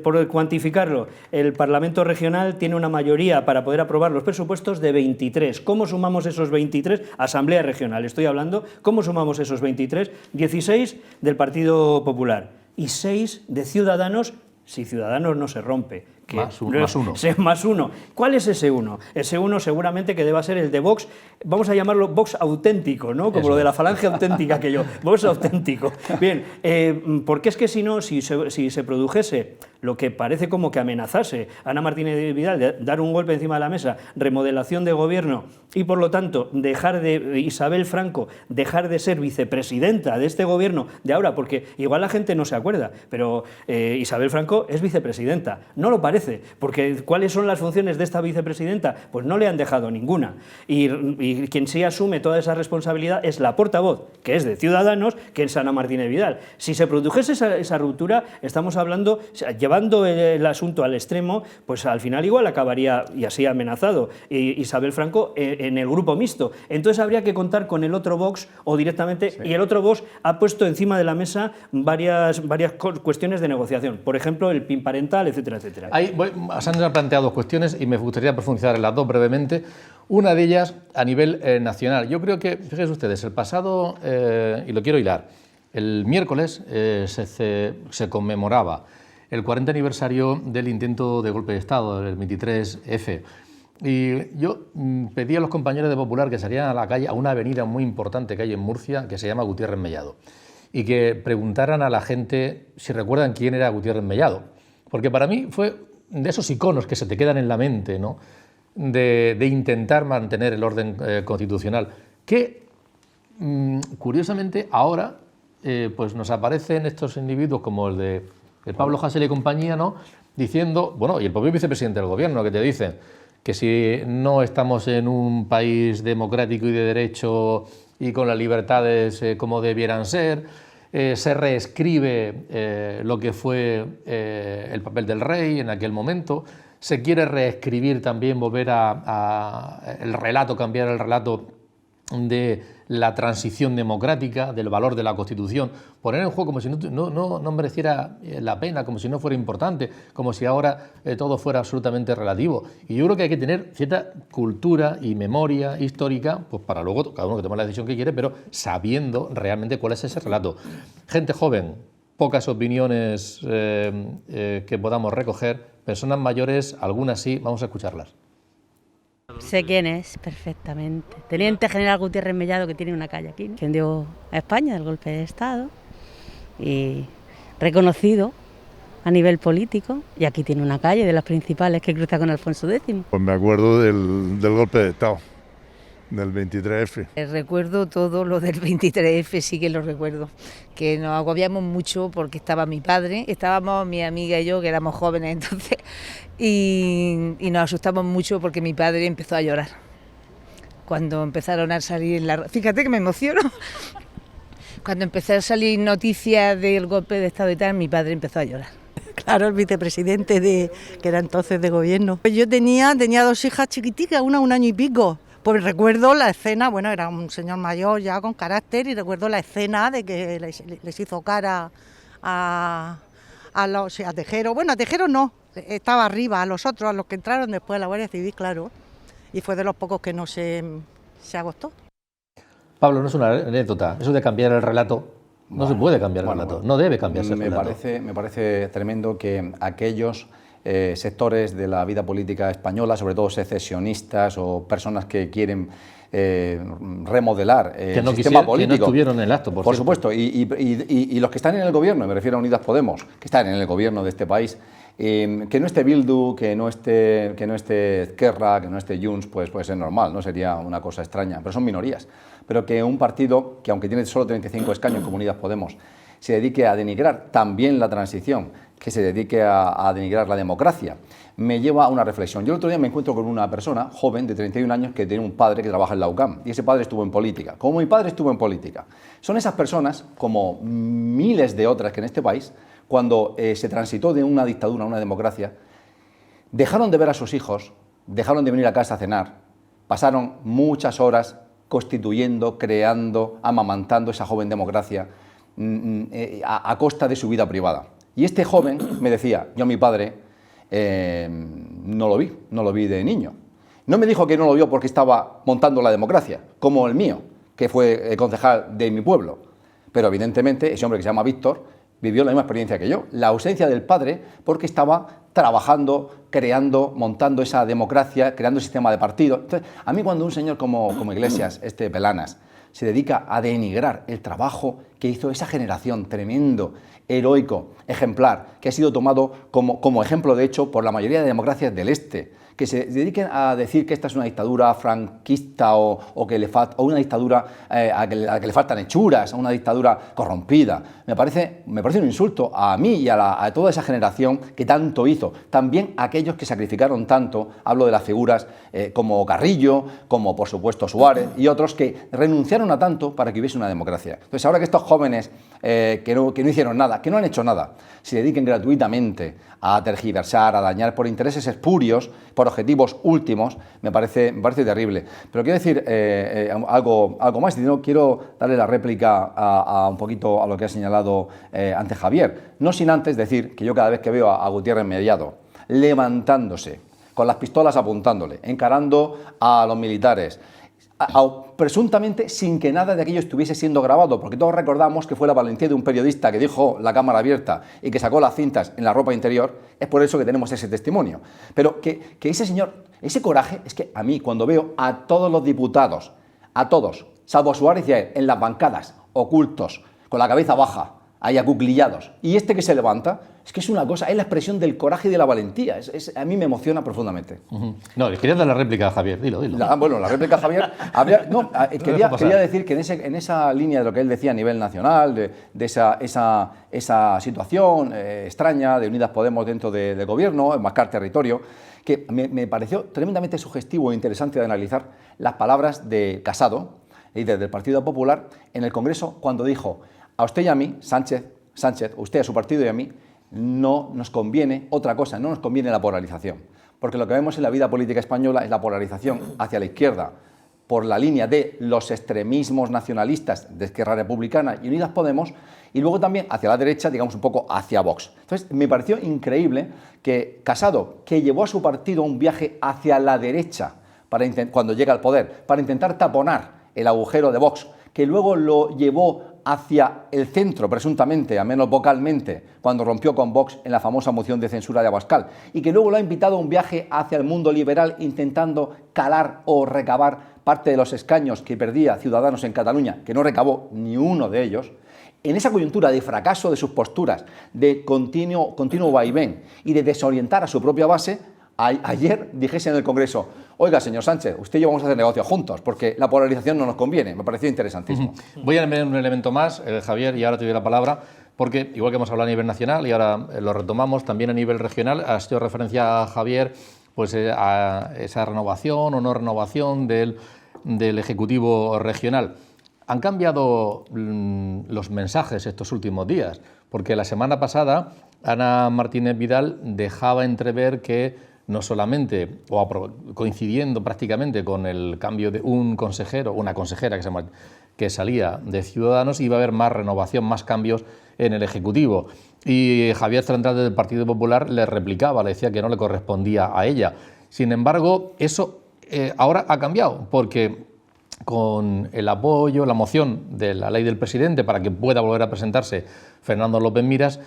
por cuantificarlo, el Parlamento Regional tiene una mayoría para poder aprobar los presupuestos de 23. ¿Cómo sumamos esos 23? Asamblea Regional, estoy hablando. ¿Cómo sumamos esos 23? 16 del Partido Popular y 6 de Ciudadanos, si Ciudadanos no se rompe. Más uno. Más uno. ¿Cuál es ese uno? Ese uno seguramente que deba ser el de Vox, vamos a llamarlo Vox auténtico, ¿no? Como lo de la falange auténtica que yo, Vox auténtico. Bien, porque es que si no, si se produjese lo que parece como que amenazase a Ana Martínez Vidal de dar un golpe encima de la mesa, remodelación de gobierno y por lo tanto dejar de Isabel Franco, dejar de ser vicepresidenta de este gobierno de ahora, porque igual la gente no se acuerda, pero Isabel Franco es vicepresidenta, no lo parece, porque ¿cuáles son las funciones de esta vicepresidenta? Pues no le han dejado ninguna, y quien sí asume toda esa responsabilidad es la portavoz, que es de Ciudadanos, que es Ana Martínez Vidal. Si se produjese esa ruptura, estamos hablando, llevando el asunto al extremo, pues al final igual acabaría, y así amenazado, Isabel Franco en el grupo mixto. Entonces habría que contar con el otro Vox o directamente, sí. Y el otro Vox ha puesto encima de la mesa varias cuestiones de negociación, por ejemplo el PIN parental, etcétera, etcétera. Se han planteado dos cuestiones y me gustaría profundizar en las dos brevemente. Una de ellas a nivel nacional. Yo creo que, fíjense ustedes, el pasado, y lo quiero hilar, el miércoles se conmemoraba el 40 aniversario del intento de golpe de Estado, del 23F. Y yo pedí a los compañeros de Popular que salieran a la calle, a una avenida muy importante que hay en Murcia, que se llama Gutiérrez Mellado, y que preguntaran a la gente si recuerdan quién era Gutiérrez Mellado. Porque para mí fue de esos iconos que se te quedan en la mente, ¿no? de intentar mantener el orden constitucional, que curiosamente ahora pues nos aparecen estos individuos como el de Pablo Hasél y compañía, ¿no? Diciendo, bueno, y el propio vicepresidente del gobierno, que te dicen que si no estamos en un país democrático y de derecho y con las libertades como debieran ser, se reescribe lo que fue el papel del rey en aquel momento, se quiere reescribir también, volver a el relato, cambiar el relato de la transición democrática, del valor de la Constitución, poner en juego como si no mereciera la pena, como si no fuera importante, como si ahora todo fuera absolutamente relativo. Y yo creo que hay que tener cierta cultura y memoria histórica, pues para luego cada uno que tome la decisión que quiere, pero sabiendo realmente cuál es ese relato. Gente joven, pocas opiniones que podamos recoger, personas mayores, algunas sí, vamos a escucharlas. Sé quién es perfectamente. Teniente General Gutiérrez Mellado, que tiene una calle aquí, ¿no? Defendió a España del golpe de Estado y reconocido a nivel político, y aquí tiene una calle de las principales que cruza con Alfonso X. Pues me acuerdo del golpe de Estado, del 23F. Recuerdo todo lo del 23F, sí que lo recuerdo, que nos agobiamos mucho porque estaba mi padre, estábamos mi amiga y yo, que éramos jóvenes entonces, y nos asustamos mucho porque mi padre empezó a llorar. Cuando empezaron a salir fíjate que me emociono, cuando empezaron a salir noticias del golpe de Estado y tal, mi padre empezó a llorar. Claro, el vicepresidente que era entonces de gobierno. Yo tenía dos hijas chiquiticas, una un año y pico. Pues recuerdo la escena, bueno, era un señor mayor ya con carácter, y recuerdo la escena de que les hizo cara a Tejero. Bueno, a Tejero no, estaba arriba, a los otros, a los que entraron después de la Guardia Civil, claro. Y fue de los pocos que no se agostó. Pablo, no es una anécdota, eso de cambiar el relato, no se puede cambiar el relato, no debe cambiarse el relato. Me parece tremendo que aquellos sectores de la vida política española, sobre todo secesionistas o personas que quieren remodelar el sistema político. Que no estuvieron en el acto, por supuesto. Y los que están en el gobierno, me refiero a Unidas Podemos, que están en el gobierno de este país, que no esté Bildu, que no esté Esquerra, que no esté Junts, pues puede ser normal, no sería una cosa extraña, pero son minorías. Pero que un partido que, aunque tiene solo 35 escaños como Unidas Podemos, se dedique a denigrar también la transición, que se dedique a denigrar la democracia, me lleva a una reflexión. Yo el otro día me encuentro con una persona joven de 31 años que tiene un padre que trabaja en la UCAM, y ese padre estuvo en política. Como mi padre estuvo en política. Son esas personas, como miles de otras que en este país, cuando se transitó de una dictadura a una democracia, dejaron de ver a sus hijos, dejaron de venir a casa a cenar, pasaron muchas horas constituyendo, creando, amamantando esa joven democracia a costa de su vida privada. Y este joven me decía, yo a mi padre no lo vi de niño. No me dijo que no lo vio porque estaba montando la democracia, como el mío, que fue concejal de mi pueblo. Pero evidentemente ese hombre que se llama Víctor vivió la misma experiencia que yo, la ausencia del padre porque estaba trabajando, creando, montando esa democracia, creando un sistema de partido. Entonces, a mí cuando un señor como Iglesias, Pelanas, se dedica a denigrar el trabajo que hizo esa generación tremendo, heroico, ejemplar, que ha sido tomado como ejemplo, de hecho, por la mayoría de democracias del Este, que se dediquen a decir que esta es una dictadura franquista o una dictadura a que le faltan hechuras, a una dictadura corrompida. Me parece un insulto a mí y a toda esa generación que tanto hizo. También a aquellos que sacrificaron tanto, hablo de las figuras como Carrillo, como por supuesto Suárez y otros que renunciaron a tanto para que hubiese una democracia. Entonces, ahora que estos jóvenes que no hicieron nada, que no han hecho nada, se dediquen gratuitamente a tergiversar, a dañar por intereses espurios, por objetivos últimos, me parece terrible. Pero quiero decir algo más, y quiero darle la réplica a un poquito a lo que ha señalado antes Javier. No sin antes decir que yo cada vez que veo a Gutiérrez Mellado levantándose, con las pistolas apuntándole, encarando a los militares, presuntamente sin que nada de aquello estuviese siendo grabado, porque todos recordamos que fue la valentía de un periodista que dijo la cámara abierta y que sacó las cintas en la ropa interior, es por eso que tenemos ese testimonio. Pero que ese señor, ese coraje, es que a mí cuando veo a todos los diputados, a todos, salvo a Suárez y a él, en las bancadas, ocultos, con la cabeza baja, ahí acuclillados, y este que se levanta, es que es una cosa, es la expresión del coraje y de la valentía, a mí me emociona profundamente. No, le quería dar la réplica a Javier, dilo. Bueno, la réplica a Javier, quería decir que en esa línea de lo que él decía a nivel nacional, de esa situación extraña de Unidas Podemos dentro del gobierno, enmascar territorio, que me pareció tremendamente sugestivo e interesante de analizar las palabras de Casado, líder del Partido Popular, en el Congreso, cuando dijo: a usted y a mí, Sánchez, usted, a su partido y a mí, no nos conviene otra cosa, no nos conviene la polarización. Porque lo que vemos en la vida política española es la polarización hacia la izquierda, por la línea de los extremismos nacionalistas de Esquerra Republicana y Unidas Podemos, y luego también hacia la derecha, digamos un poco hacia Vox. Entonces, me pareció increíble que Casado, que llevó a su partido un viaje hacia la derecha cuando llega al poder, para intentar taponar el agujero de Vox, que luego lo llevó hacia el centro, presuntamente, al menos vocalmente, cuando rompió con Vox en la famosa moción de censura de Abascal, y que luego lo ha invitado a un viaje hacia el mundo liberal intentando calar o recabar parte de los escaños que perdía Ciudadanos en Cataluña, que no recabó ni uno de ellos. En esa coyuntura de fracaso de sus posturas, de continuo vaivén y de desorientar a su propia base, ayer dijese en el Congreso: oiga, señor Sánchez, usted y yo vamos a hacer negocios juntos, porque la polarización no nos conviene. Me pareció interesantísimo. Voy a añadir un elemento más, Javier, y ahora te doy la palabra, porque igual que hemos hablado a nivel nacional y ahora lo retomamos también a nivel regional, has hecho referencia a Javier, pues a esa renovación o no renovación del Ejecutivo regional. Han cambiado los mensajes estos últimos días, porque la semana pasada Ana Martínez Vidal dejaba entrever que no solamente, coincidiendo prácticamente con el cambio de un consejero, una consejera que salía de Ciudadanos, iba a haber más renovación, más cambios en el Ejecutivo. Y Javier Central del Partido Popular le replicaba, le decía que no le correspondía a ella. Sin embargo, eso ahora ha cambiado, porque con el apoyo, la moción de la ley del presidente para que pueda volver a presentarse Fernando López Miras,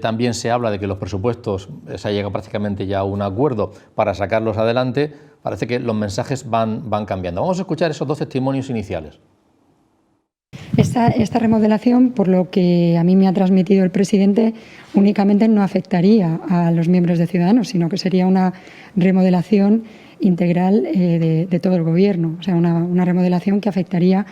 también se habla de que los presupuestos, se ha llegado prácticamente ya a un acuerdo para sacarlos adelante, parece que los mensajes van cambiando. Vamos a escuchar esos 2 testimonios iniciales. Esta remodelación, por lo que a mí me ha transmitido el presidente, únicamente no afectaría a los miembros de Ciudadanos, sino que sería una remodelación integral de todo el Gobierno, o sea, una remodelación que afectaría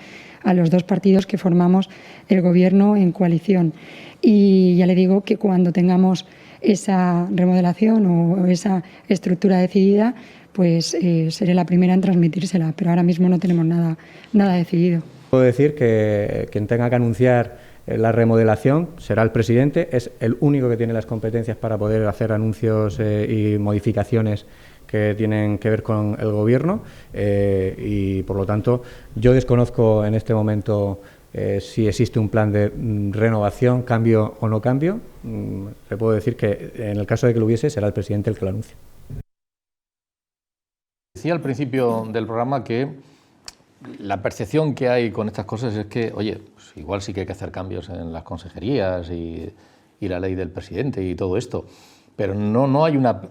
a los 2 partidos que formamos el Gobierno en coalición. Y ya le digo que cuando tengamos esa remodelación o esa estructura decidida, pues seré la primera en transmitírsela, pero ahora mismo no tenemos nada decidido. Puedo decir que quien tenga que anunciar la remodelación será el presidente, es el único que tiene las competencias para poder hacer anuncios y modificaciones que tienen que ver con el Gobierno y, por lo tanto, yo desconozco en este momento si existe un plan de renovación, cambio o no cambio. Le puedo decir que en el caso de que lo hubiese, será el presidente el que lo anuncie. Decía al principio del programa que la percepción que hay con estas cosas es que, oye, pues igual sí que hay que hacer cambios en las consejerías y la ley del presidente y todo esto, pero no hay una,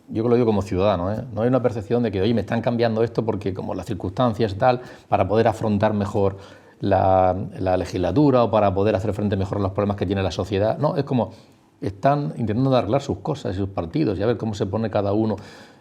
yo que lo digo como ciudadano, no hay una percepción de que, oye, me están cambiando esto porque como las circunstancias tal, para poder afrontar mejor la legislatura o para poder hacer frente mejor a los problemas que tiene la sociedad. No, es como están intentando arreglar sus cosas y sus partidos y a ver cómo se pone cada uno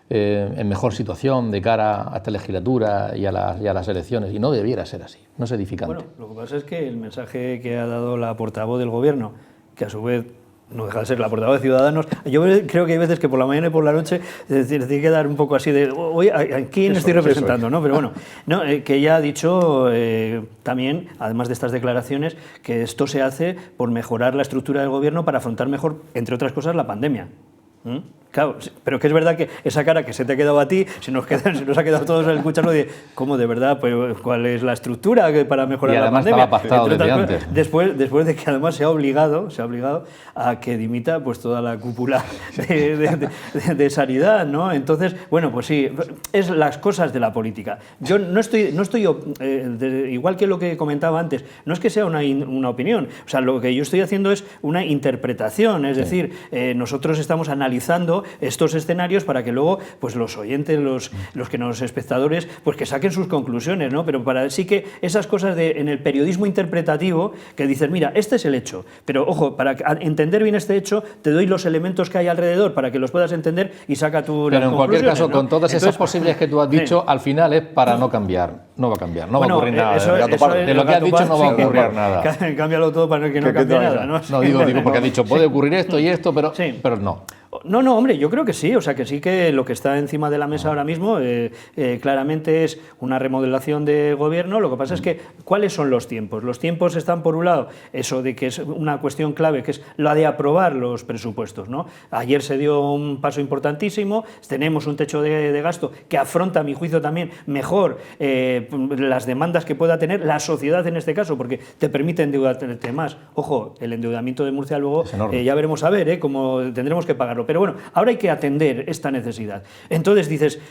en mejor situación de cara a esta legislatura y a las elecciones, y no debiera ser así, no es edificante. Bueno, lo que pasa es que el mensaje que ha dado la portavoz del Gobierno, que a su vez no deja de ser la portavoz de Ciudadanos, yo creo que hay veces que por la mañana y por la noche tiene que dar un poco así de, oye, ¿a quién estoy representando? ¿No? Pero bueno, no, que ella ha dicho también, además de estas declaraciones, que esto se hace por mejorar la estructura del Gobierno para afrontar mejor, entre otras cosas, la pandemia. Claro, pero que es verdad que esa cara que se te ha quedado a ti, se nos ha quedado a todos al escucharlo de cómo de verdad, pues cuál es la estructura para mejorar la pandemia. Y además estaba pactado desde antes. Después de que además se ha obligado a que dimita pues toda la cúpula de sanidad, ¿no? Entonces, bueno, pues sí, es las cosas de la política. Yo no estoy igual que lo que comentaba antes, no es que sea una opinión, o sea, lo que yo estoy haciendo es una interpretación, es decir, nosotros estamos analizando estos escenarios para que luego pues los oyentes, los espectadores, pues que saquen sus conclusiones, ¿no? Pero para sí que esas cosas en el periodismo interpretativo, que dices, mira, este es el hecho, pero ojo, para entender bien este hecho, te doy los elementos que hay alrededor para que los puedas entender y saca tu... Pero en cualquier caso, ¿no? Con todas esas posibilidades que tú has dicho, al final es para no cambiar, no va a cambiar, no va a ocurrir nada. De lo que has dicho no va a ocurrir nada. Cámbialo todo para que no cambie nada, ¿no? No, digo porque has dicho, puede ocurrir esto y esto, pero no. No, hombre, yo creo que sí, o sea, que sí que lo que está encima de la mesa ahora mismo claramente es una remodelación de gobierno. Lo que pasa es que, ¿cuáles son los tiempos? Los tiempos están, por un lado, eso de que es una cuestión clave, que es la de aprobar los presupuestos, ¿no? Ayer se dio un paso importantísimo, tenemos un techo de gasto que afronta, a mi juicio, también mejor las demandas que pueda tener la sociedad en este caso, porque te permite endeudarte más. Ojo, el endeudamiento de Murcia luego ya veremos a ver cómo tendremos que pagarlo. Pero bueno, ahora hay que atender esta necesidad. Entonces dices,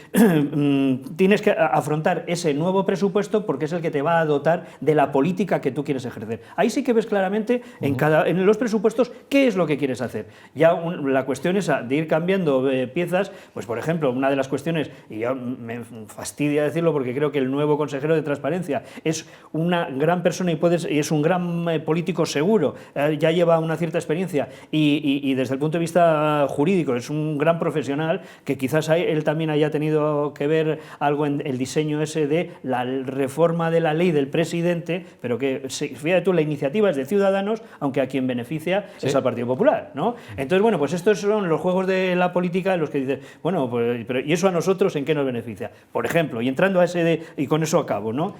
tienes que afrontar ese nuevo presupuesto porque es el que te va a dotar de la política que tú quieres ejercer. Ahí sí que ves claramente en los presupuestos qué es lo que quieres hacer. Ya la cuestión es de ir cambiando piezas, pues por ejemplo, una de las cuestiones, y ya me fastidia decirlo porque creo que el nuevo consejero de Transparencia es una gran persona y es un gran político seguro, ya lleva una cierta experiencia y desde el punto de vista jurídico es un gran profesional, que quizás él también haya tenido que ver algo en el diseño ese de la reforma de la ley del presidente, pero que, fíjate tú, la iniciativa es de Ciudadanos, aunque a quien beneficia es al Partido Popular, ¿no? Entonces, bueno, pues estos son los juegos de la política en los que dices, bueno, pues, pero ¿y eso a nosotros en qué nos beneficia? Por ejemplo, y entrando a ese y con eso acabo, ¿no?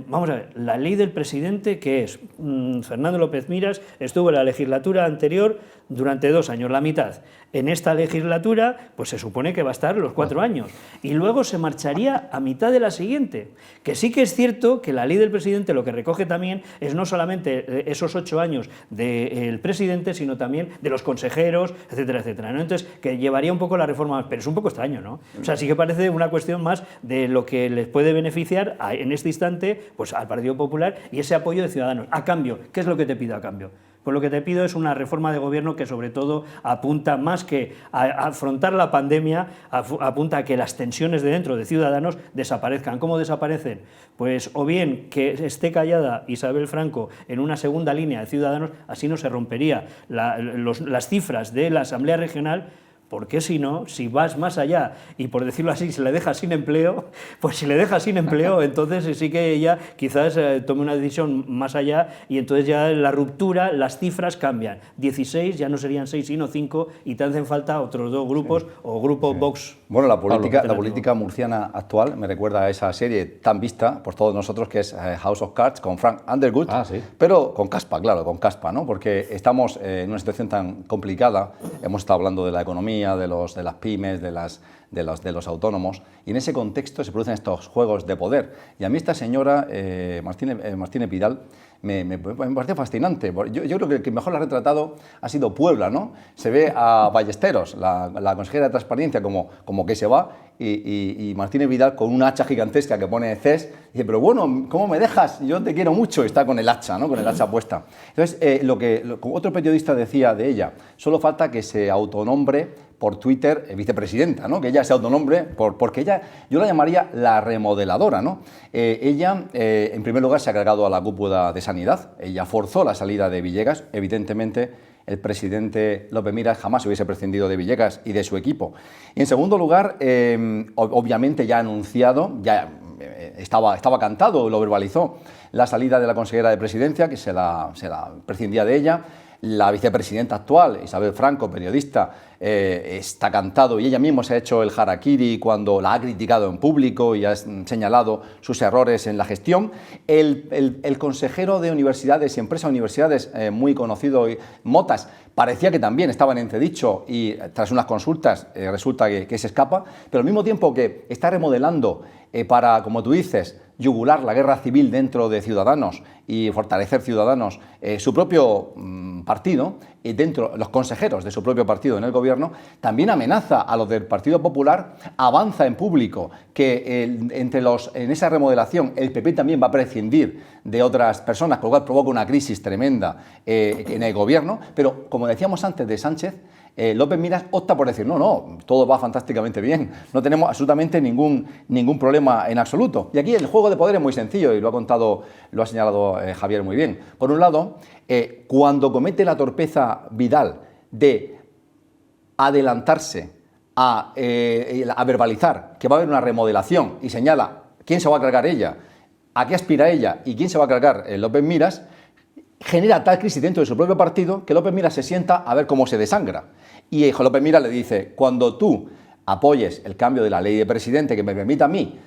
Vamos a ver, la ley del presidente, ¿qué es? Fernando López Miras estuvo en la legislatura anterior durante 2 años, la mitad. En esta legislatura, pues se supone que va a estar los 4 años. Y luego se marcharía a mitad de la siguiente. Que sí que es cierto que la ley del presidente lo que recoge también es no solamente esos 8 años del presidente, sino también de los consejeros, etcétera, etcétera, ¿no? Entonces, que llevaría un poco la reforma, pero es un poco extraño, ¿no? O sea, sí que parece una cuestión más de lo que les puede beneficiar en este instante pues al Partido Popular y ese apoyo de Ciudadanos. A cambio, ¿qué es lo que te pido a cambio? Pues lo que te pido es una reforma de gobierno que sobre todo apunta más que a afrontar la pandemia, apunta a que las tensiones de dentro de Ciudadanos desaparezcan. ¿Cómo desaparecen? Pues o bien que esté callada Isabel Franco en una segunda línea de Ciudadanos, así no se rompería las cifras de la Asamblea Regional. Porque si no, si vas más allá y, por decirlo así, se le deja sin empleo, pues si le deja sin empleo, entonces sí que ella quizás tome una decisión más allá y entonces ya la ruptura, las cifras cambian. 16 ya no serían 6 sino 5 y te hacen falta otros 2 grupos o grupo Vox. Bueno, la política murciana actual me recuerda a esa serie tan vista por todos nosotros que es House of Cards con Frank Underwood, pero con caspa, claro, con caspa, ¿no? Porque estamos en una situación tan complicada, hemos estado hablando de la economía, de las pymes, de los autónomos, y en ese contexto se producen estos juegos de poder. Y a mí esta señora, Martínez Vidal, me parece fascinante. Yo creo que el que mejor la ha retratado ha sido Puebla, ¿no? Se ve a Ballesteros, la consejera de Transparencia, como que se va, y Martínez Vidal con un hacha gigantesca que pone CES, dice, pero bueno, ¿cómo me dejas? Yo te quiero mucho, y está con el hacha, ¿no? Con el hacha puesta. Entonces, lo que otro periodista decía de ella, solo falta que se autonombre por Twitter vicepresidenta, ¿no? Que ella se autonombre, porque ella, yo la llamaría la remodeladora, ¿no? Ella, en primer lugar, se ha cargado a la cúpula de Sanidad, ella forzó la salida de Villegas, evidentemente el presidente López Miras jamás hubiese prescindido de Villegas y de su equipo. Y en segundo lugar, obviamente ya ha anunciado, ya estaba cantado, lo verbalizó, la salida de la consejera de Presidencia, que se la prescindía de ella. La vicepresidenta actual, Isabel Franco, periodista, está cantado y ella misma se ha hecho el harakiri cuando la ha criticado en público y ha señalado sus errores en la gestión. El consejero de universidades y empresa de universidades, muy conocido, Motas, parecía que también estaba en entredicho y tras unas consultas resulta que se escapa, pero al mismo tiempo que está remodelando para, como tú dices, yugular la guerra civil dentro de Ciudadanos y fortalecer Ciudadanos, su propio partido, y dentro los consejeros de su propio partido en el gobierno, también amenaza a los del Partido Popular, avanza en público que en esa remodelación el PP también va a prescindir de otras personas, por lo cual provoca una crisis tremenda en el gobierno, pero como decíamos antes de Sánchez, López Miras opta por decir, no, todo va fantásticamente bien, no tenemos absolutamente ningún problema en absoluto. Y aquí el juego de poder es muy sencillo y lo ha señalado Javier muy bien. Por un lado, cuando comete la torpeza Vidal de adelantarse a verbalizar que va a haber una remodelación y señala quién se va a cargar ella, a qué aspira ella y quién se va a cargar López Miras, genera tal crisis dentro de su propio partido que López Miras se sienta a ver cómo se desangra. Y López Miras le dice, cuando tú apoyes el cambio de la ley de presidente que me permita a mí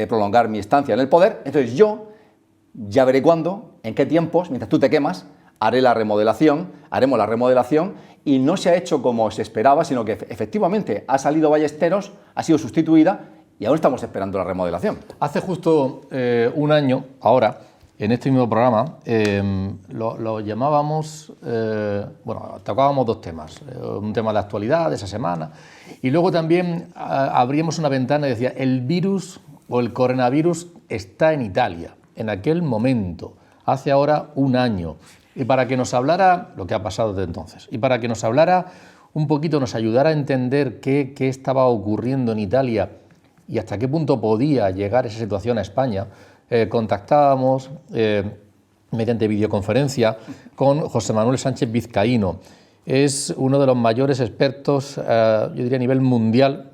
prolongar mi estancia en el poder, entonces yo ya veré cuándo, en qué tiempos, mientras tú te quemas, haremos la remodelación, y no se ha hecho como se esperaba, sino que efectivamente ha salido Ballesteros, ha sido sustituida y aún estamos esperando la remodelación. Hace justo un año, ahora, en este mismo programa, lo llamábamos, tocábamos dos temas, un tema de la actualidad de esa semana, y luego también abríamos una ventana y decía, el virus o el coronavirus está en Italia, en aquel momento, hace ahora un año, y para que nos hablara lo que ha pasado desde entonces, y para que nos hablara un poquito, nos ayudara a entender qué estaba ocurriendo en Italia y hasta qué punto podía llegar esa situación a España, contactábamos mediante videoconferencia con José Manuel Sánchez Vizcaíno. Es uno de los mayores expertos, yo diría a nivel mundial,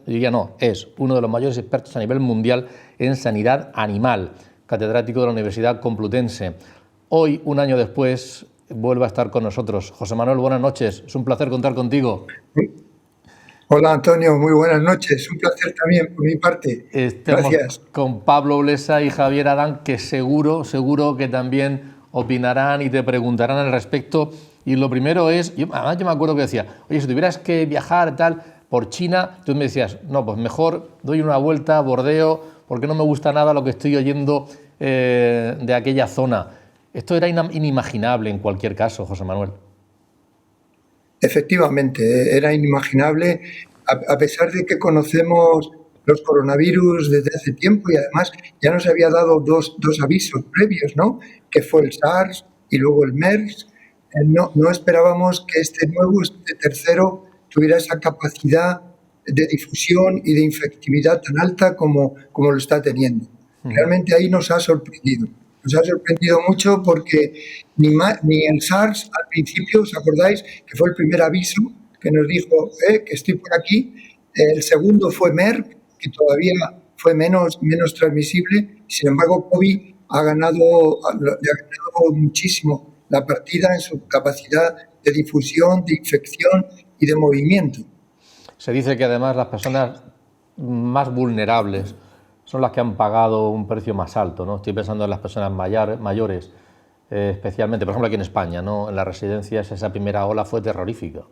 es uno de los mayores expertos a nivel mundial en sanidad animal, catedrático de la Universidad Complutense. Hoy, un año después, vuelve a estar con nosotros. José Manuel, buenas noches, es un placer contar contigo. Hola Antonio, muy buenas noches, un placer también por mi parte. Gracias. Con Pablo Blesa y Javier Adán, que seguro que también opinarán y te preguntarán al respecto. Y lo primero es, además yo me acuerdo que decía, oye, si tuvieras que viajar tal por China, tú me decías, no, pues mejor doy una vuelta, bordeo, porque no me gusta nada lo que estoy oyendo de aquella zona. Esto era inimaginable en cualquier caso, José Manuel. Efectivamente, era inimaginable, a pesar de que conocemos los coronavirus desde hace tiempo y además ya nos había dado dos avisos previos, ¿no? Que fue el SARS y luego el MERS. no esperábamos que este tercero, tuviera esa capacidad de difusión y de infectividad tan alta como lo está teniendo. Realmente ahí nos ha sorprendido. Nos ha sorprendido mucho porque ni el SARS al principio, ¿os acordáis? Que fue el primer aviso que nos dijo que estoy por aquí. El segundo fue Merck, que todavía fue menos transmisible. Sin embargo, COVID le ha ganado muchísimo la partida en su capacidad de difusión, de infección y de movimiento. Se dice que además las personas más vulnerables son las que han pagado un precio más alto, ¿no? Estoy pensando en las personas mayores, especialmente, por ejemplo, aquí en España, ¿no? En las residencias esa primera ola fue terrorífica.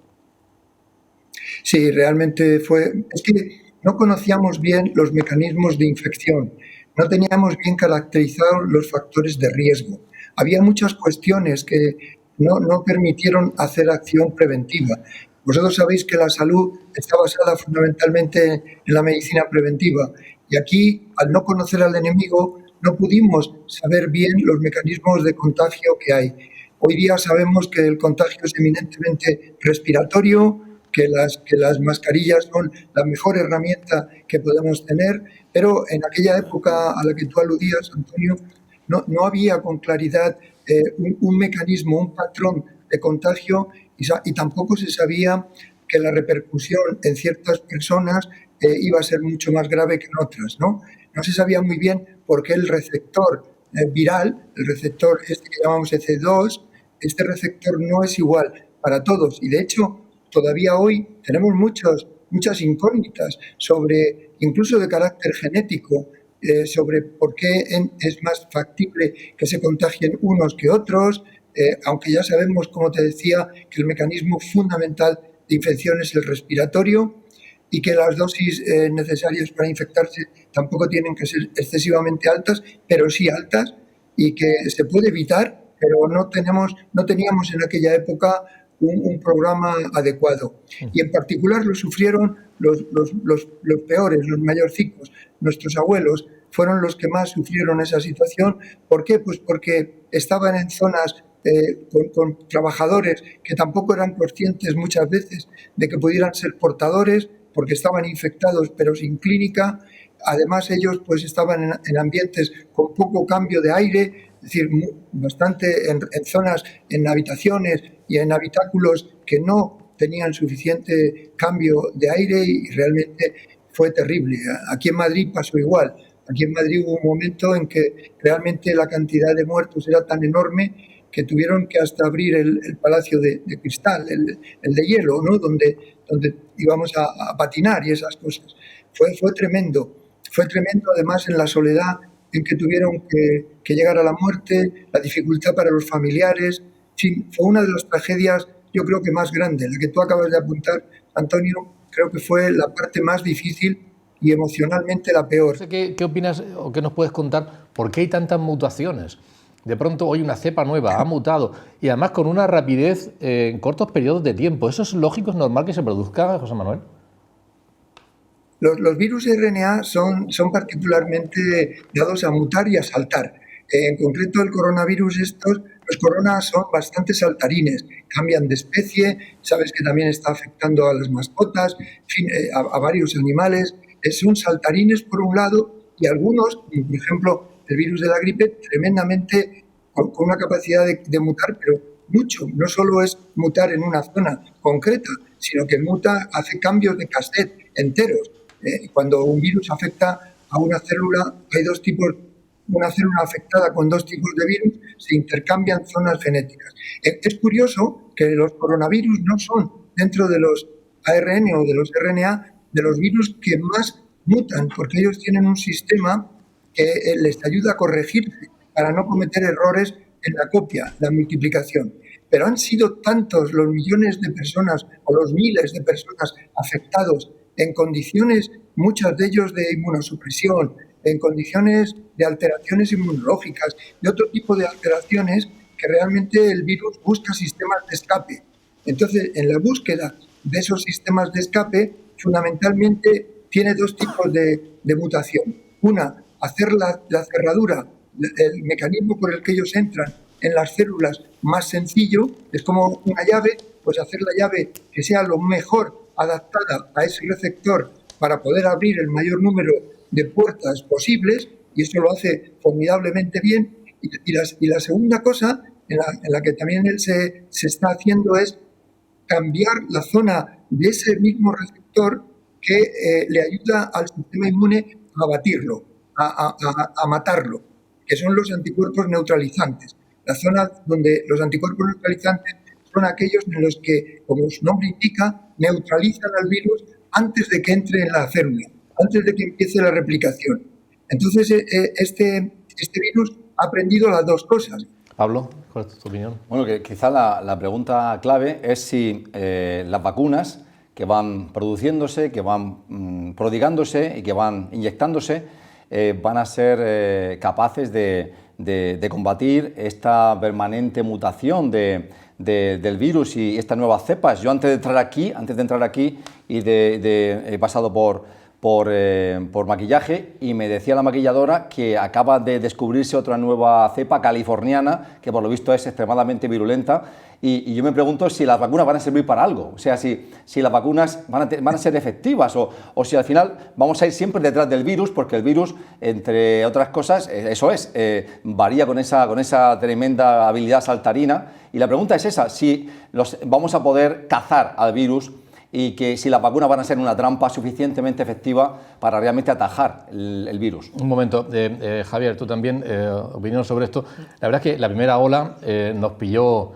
Sí, realmente fue. Es que no conocíamos bien los mecanismos de infección, no teníamos bien caracterizados los factores de riesgo. Había muchas cuestiones que no permitieron hacer acción preventiva. Vosotros sabéis que la salud está basada fundamentalmente en la medicina preventiva y aquí, al no conocer al enemigo, no pudimos saber bien los mecanismos de contagio que hay. Hoy día sabemos que el contagio es eminentemente respiratorio, que las mascarillas son la mejor herramienta que podemos tener, pero en aquella época a la que tú aludías, Antonio, no había con claridad un mecanismo, un patrón de contagio y tampoco se sabía que la repercusión en ciertas personas iba a ser mucho más grave que en otras, ¿no? No se sabía muy bien por qué el receptor viral, el receptor este que llamamos EC2, este receptor no es igual para todos y de hecho todavía hoy tenemos muchas incógnitas sobre, incluso de carácter genético, sobre por qué es más factible que se contagien unos que otros, aunque ya sabemos, como te decía, que el mecanismo fundamental de infección es el respiratorio y que las dosis necesarias para infectarse tampoco tienen que ser excesivamente altas, pero sí altas, y que se puede evitar, pero no teníamos en aquella época un programa adecuado. Y en particular lo sufrieron los peores, los mayorcicos. Nuestros abuelos fueron los que más sufrieron esa situación. ¿Por qué? Pues porque estaban en zonas con trabajadores que tampoco eran conscientes muchas veces de que pudieran ser portadores porque estaban infectados pero sin clínica. Además ellos pues estaban en ambientes con poco cambio de aire, es decir, bastante en zonas, en habitaciones y en habitáculos que no tenían suficiente cambio de aire y realmente fue terrible. Aquí en Madrid pasó igual. Aquí en Madrid hubo un momento en que realmente la cantidad de muertos era tan enorme que tuvieron que hasta abrir el Palacio de Cristal, el de hielo, ¿no? donde íbamos a patinar y esas cosas. Fue tremendo. Fue tremendo además en la soledad en que tuvieron que llegar a la muerte, la dificultad para los familiares. En fin, fue una de las tragedias, yo creo que más grande. La que tú acabas de apuntar, Antonio, creo que fue la parte más difícil y emocionalmente la peor. ¿Qué opinas o qué nos puedes contar? ¿Por qué hay tantas mutaciones? De pronto hoy una cepa nueva ha mutado y además con una rapidez en cortos periodos de tiempo. ¿Eso es lógico, es normal que se produzca, José Manuel? Los virus RNA son particularmente dados a mutar y a saltar. En concreto el coronavirus los coronas son bastante saltarines, cambian de especie, sabes que también está afectando a las mascotas, en fin, a varios animales. Son saltarines por un lado y algunos, como por ejemplo el virus de la gripe, tremendamente con una capacidad de mutar, pero mucho. No solo es mutar en una zona concreta, sino que hace cambios de cassette enteros. Cuando un virus afecta a una célula, hay dos tipos, una célula afectada con dos tipos de virus, se intercambian zonas genéticas. Es curioso que los coronavirus no son, dentro de los ARN o de los RNA, de los virus que más mutan, porque ellos tienen un sistema que les ayuda a corregirse para no cometer errores en la copia, la multiplicación. Pero han sido tantos los millones de personas o los miles de personas afectados en condiciones, muchas de ellos de inmunosupresión, en condiciones de alteraciones inmunológicas, de otro tipo de alteraciones, que realmente el virus busca sistemas de escape. Entonces, en la búsqueda de esos sistemas de escape, fundamentalmente tiene dos tipos de mutación. Una, hacer la cerradura, el mecanismo por el que ellos entran en las células más sencillo, es como una llave, pues hacer la llave que sea lo mejor adaptada a ese receptor para poder abrir el mayor número de puertas posibles, y eso lo hace formidablemente bien. Y la segunda cosa en la que también él se está haciendo es cambiar la zona de ese mismo receptor que le ayuda al sistema inmune a batirlo, a matarlo, que son los anticuerpos neutralizantes. La zona donde los anticuerpos neutralizantes son aquellos en los que, como su nombre indica, neutralizan al virus antes de que entre en la célula, antes de que empiece la replicación. Entonces, este virus ha aprendido las dos cosas. Pablo, ¿cuál es tu opinión? Bueno, que quizá la pregunta clave es si las vacunas que van produciéndose, que van prodigándose y que van inyectándose, van a ser capaces de combatir esta permanente mutación del virus y estas nuevas cepas. Yo antes de entrar aquí y he pasado por maquillaje, y me decía la maquilladora que acaba de descubrirse otra nueva cepa californiana que por lo visto es extremadamente virulenta, y yo me pregunto si las vacunas van a servir para algo, o sea, si las vacunas van a ser efectivas o si al final vamos a ir siempre detrás del virus, porque el virus, entre otras cosas, varía con esa tremenda habilidad saltarina, y la pregunta es esa, si vamos a poder cazar al virus y que si las vacunas van a ser una trampa suficientemente efectiva para realmente atajar el virus. Un momento, Javier, tú también, opinión sobre esto. La verdad es que la primera ola nos pilló,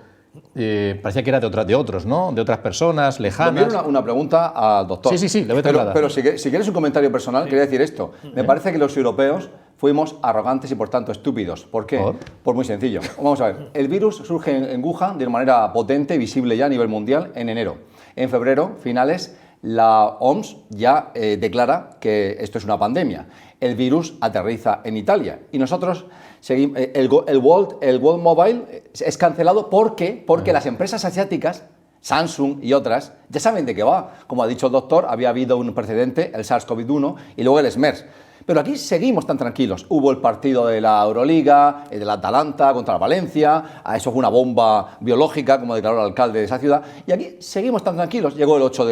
parecía que era de otros, ¿no? De otras personas lejanas. Una pregunta al doctor. Sí, le voy a trasladar. Pero si quieres un comentario personal, quería decir esto. Me parece que los europeos fuimos arrogantes y por tanto estúpidos. ¿Por qué? Pues muy sencillo. Vamos a ver, el virus surge en Wuhan de una manera potente, visible ya a nivel mundial, en enero. En febrero, finales, la OMS ya declara que esto es una pandemia. El virus aterriza en Italia y nosotros seguimos. El World Mobile es cancelado porque las empresas asiáticas, Samsung y otras, ya saben de qué va. Como ha dicho el doctor, había habido un precedente, el SARS-CoV-1 y luego el SMERS. Pero aquí seguimos tan tranquilos. Hubo el partido de la Euroliga, de la Atalanta contra la Valencia, eso fue una bomba biológica, como declaró el alcalde de esa ciudad, y aquí seguimos tan tranquilos. Llegó el 8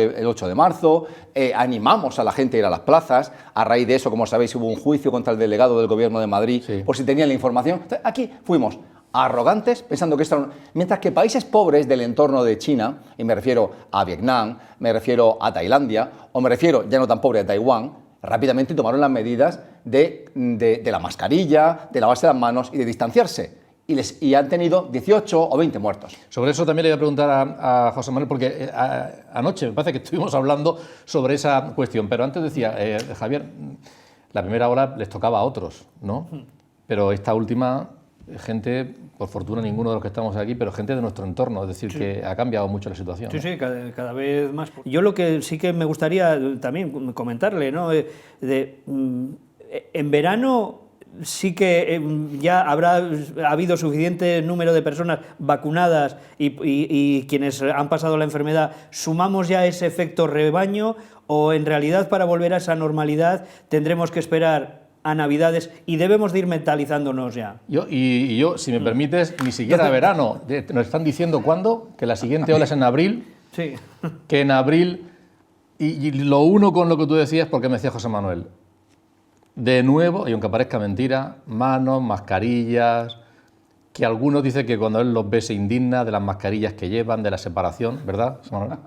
de marzo, animamos a la gente a ir a las plazas, a raíz de eso, como sabéis, hubo un juicio contra el delegado del Gobierno de Madrid, por si tenían la información. Entonces, aquí fuimos arrogantes, pensando que esto... Mientras que países pobres del entorno de China, y me refiero a Vietnam, me refiero a Tailandia, o me refiero, ya no tan pobre, a Taiwán, rápidamente tomaron las medidas de la mascarilla, de lavarse las manos y de distanciarse. Y han tenido 18 o 20 muertos. Sobre eso también le voy a preguntar a José Manuel, porque anoche me parece que estuvimos hablando sobre esa cuestión. Pero antes decía, Javier, la primera ola les tocaba a otros, ¿no? Pero esta última, gente, por fortuna ninguno de los que estamos aquí, pero gente de nuestro entorno, es decir, que ha cambiado mucho la situación. Sí, sí, cada vez más. Yo lo que sí que me gustaría también comentarle, ¿no? En verano sí que ya ha habido suficiente número de personas vacunadas y quienes han pasado la enfermedad, ¿sumamos ya ese efecto rebaño o en realidad para volver a esa normalidad tendremos que esperar a Navidades y debemos de ir mentalizándonos ya? Yo, si me permites, ni siquiera verano. Nos están diciendo cuándo, que la siguiente ola es en abril. Sí. Que en abril, y lo uno con lo que tú decías, porque me decía José Manuel, de nuevo, y aunque parezca mentira, manos, mascarillas, que algunos dicen que cuando él los ve se indigna de las mascarillas que llevan, de la separación, ¿verdad, José Manuel?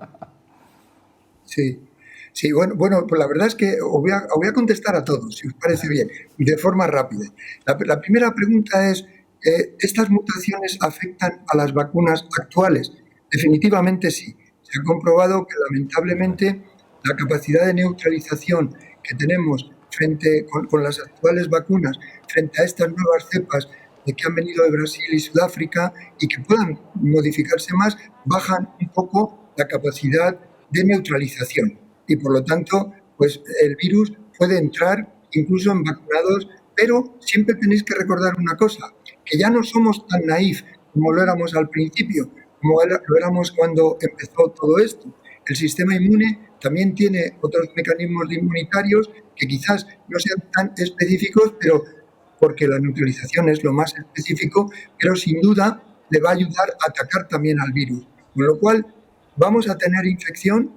Sí. Sí, bueno, pues la verdad es que os voy a contestar a todos, si os parece bien, y de forma rápida. La primera pregunta es, ¿estas mutaciones afectan a las vacunas actuales? Definitivamente sí. Se ha comprobado que lamentablemente la capacidad de neutralización que tenemos con las actuales vacunas frente a estas nuevas cepas que han venido de Brasil y Sudáfrica y que puedan modificarse más, bajan un poco la capacidad de neutralización. Y por lo tanto, pues el virus puede entrar incluso en vacunados, pero siempre tenéis que recordar una cosa, que ya no somos tan naif como lo éramos al principio, como lo éramos cuando empezó todo esto. El sistema inmune también tiene otros mecanismos inmunitarios que quizás no sean tan específicos, pero porque la neutralización es lo más específico, pero sin duda le va a ayudar a atacar también al virus. Con lo cual, vamos a tener infección,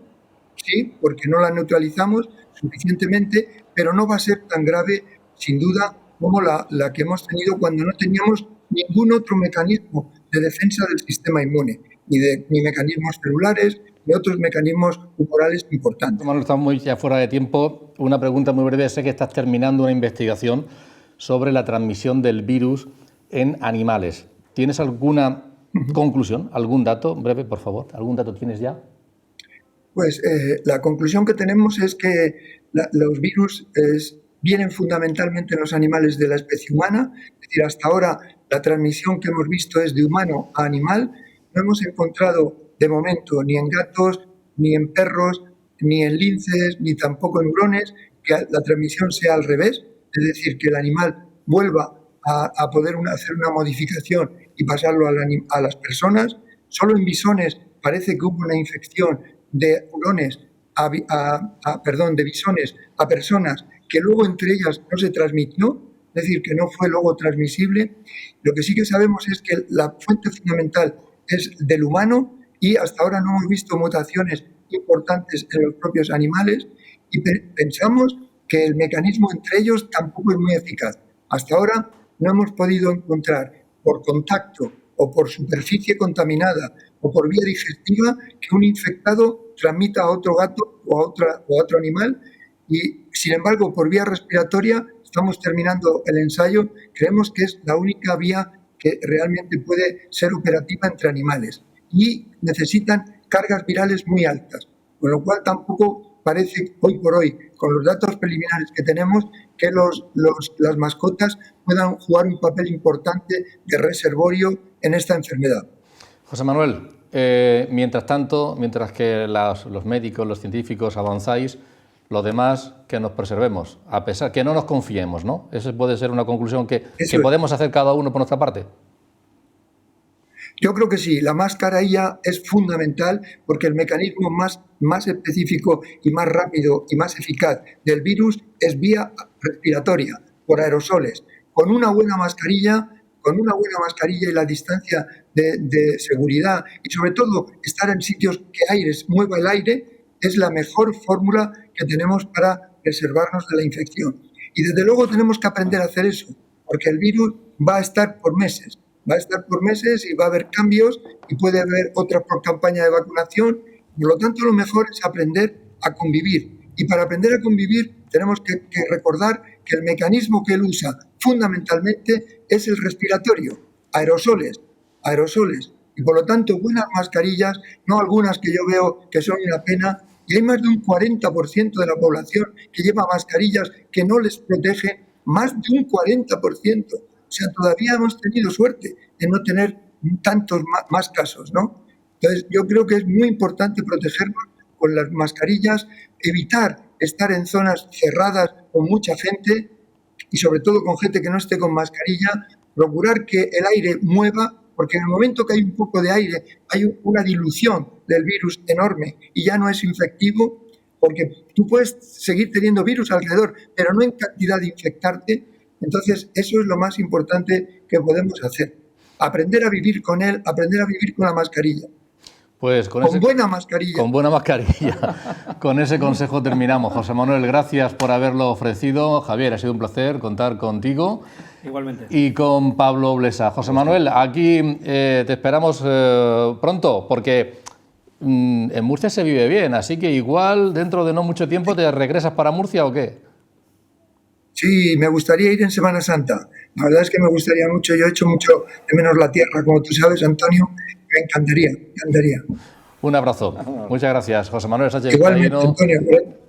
sí, porque no la neutralizamos suficientemente, pero no va a ser tan grave, sin duda, como la que hemos tenido cuando no teníamos ningún otro mecanismo de defensa del sistema inmune, ni mecanismos celulares, ni otros mecanismos humorales importantes. Manuel, estamos muy ya fuera de tiempo. Una pregunta muy breve. Sé que estás terminando una investigación sobre la transmisión del virus en animales. ¿Tienes alguna conclusión, algún dato breve, por favor? ¿Algún dato tienes ya? Pues la conclusión que tenemos es que los virus vienen fundamentalmente en los animales de la especie humana. Es decir, hasta ahora la transmisión que hemos visto es de humano a animal. No hemos encontrado de momento ni en gatos, ni en perros, ni en linces, ni tampoco en hurones, que la transmisión sea al revés, es decir, que el animal vuelva a poder hacer una modificación y pasarlo a las personas. Solo en bisones parece que hubo una infección de hurones de bisones a personas que luego entre ellas no se transmitió, es decir, que no fue luego transmisible. Lo que sí que sabemos es que la fuente fundamental es del humano y hasta ahora no hemos visto mutaciones importantes en los propios animales y pensamos que el mecanismo entre ellos tampoco es muy eficaz. Hasta ahora no hemos podido encontrar por contacto o por superficie contaminada o por vía digestiva que un infectado transmita a otro gato o a otro animal y, sin embargo, por vía respiratoria, estamos terminando el ensayo, creemos que es la única vía que realmente puede ser operativa entre animales y necesitan cargas virales muy altas, con lo cual tampoco parece hoy por hoy, con los datos preliminares que tenemos, que las mascotas puedan jugar un papel importante de reservorio en esta enfermedad. José Manuel, mientras tanto, mientras que los médicos, los científicos avanzáis, los demás que nos preservemos, a pesar que no nos confiemos, ¿no? Esa puede ser una conclusión que podemos hacer cada uno por nuestra parte. Yo creo que sí, la mascarilla es fundamental porque el mecanismo más específico y más rápido y más eficaz del virus es vía respiratoria, por aerosoles. Con una buena mascarilla y la distancia de seguridad y sobre todo estar en sitios que mueva el aire es la mejor fórmula que tenemos para preservarnos de la infección. Y desde luego tenemos que aprender a hacer eso, porque el virus va a estar por meses y va a haber cambios y puede haber otra campaña de vacunación. Por lo tanto, lo mejor es aprender a convivir. Y para aprender a convivir tenemos que recordar que el mecanismo que él usa fundamentalmente es el respiratorio, aerosoles. Y por lo tanto, buenas mascarillas, no algunas que yo veo que son una pena. Y hay más de un 40% de la población que lleva mascarillas que no les protegen, más de un 40%. O sea, todavía hemos tenido suerte de no tener tantos más casos, ¿no? Entonces, yo creo que es muy importante protegernos con las mascarillas, evitar estar en zonas cerradas con mucha gente y sobre todo con gente que no esté con mascarilla, procurar que el aire mueva, porque en el momento que hay un poco de aire hay una dilución del virus enorme y ya no es infectivo, porque tú puedes seguir teniendo virus alrededor, pero no en cantidad de infectarte. Entonces, eso es lo más importante que podemos hacer. Aprender a vivir con él, aprender a vivir con la mascarilla. Pues con buena mascarilla. Con buena mascarilla. Con ese consejo terminamos. José Manuel, gracias por haberlo ofrecido. Javier, ha sido un placer contar contigo. Igualmente. Y con Pablo Blesa. José Manuel, aquí te esperamos pronto, porque en Murcia se vive bien, así que igual dentro de no mucho tiempo te regresas para Murcia ¿o qué? Sí, me gustaría ir en Semana Santa. La verdad es que me gustaría mucho. Yo he hecho mucho de menos la tierra, como tú sabes, Antonio. Me encantaría. Un abrazo. Muchas gracias, José Manuel Sánchez. Igualmente, Antonio.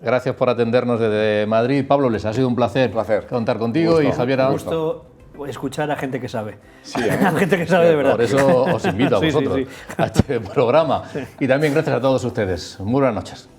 Gracias por atendernos desde Madrid. Pablo, les ha sido un placer contar contigo. Y Javier, un gusto escuchar a gente que sabe. Sí, a gente que sabe de verdad. Por eso os invito a vosotros a este programa. Sí. Y también gracias a todos ustedes. Muy buenas noches.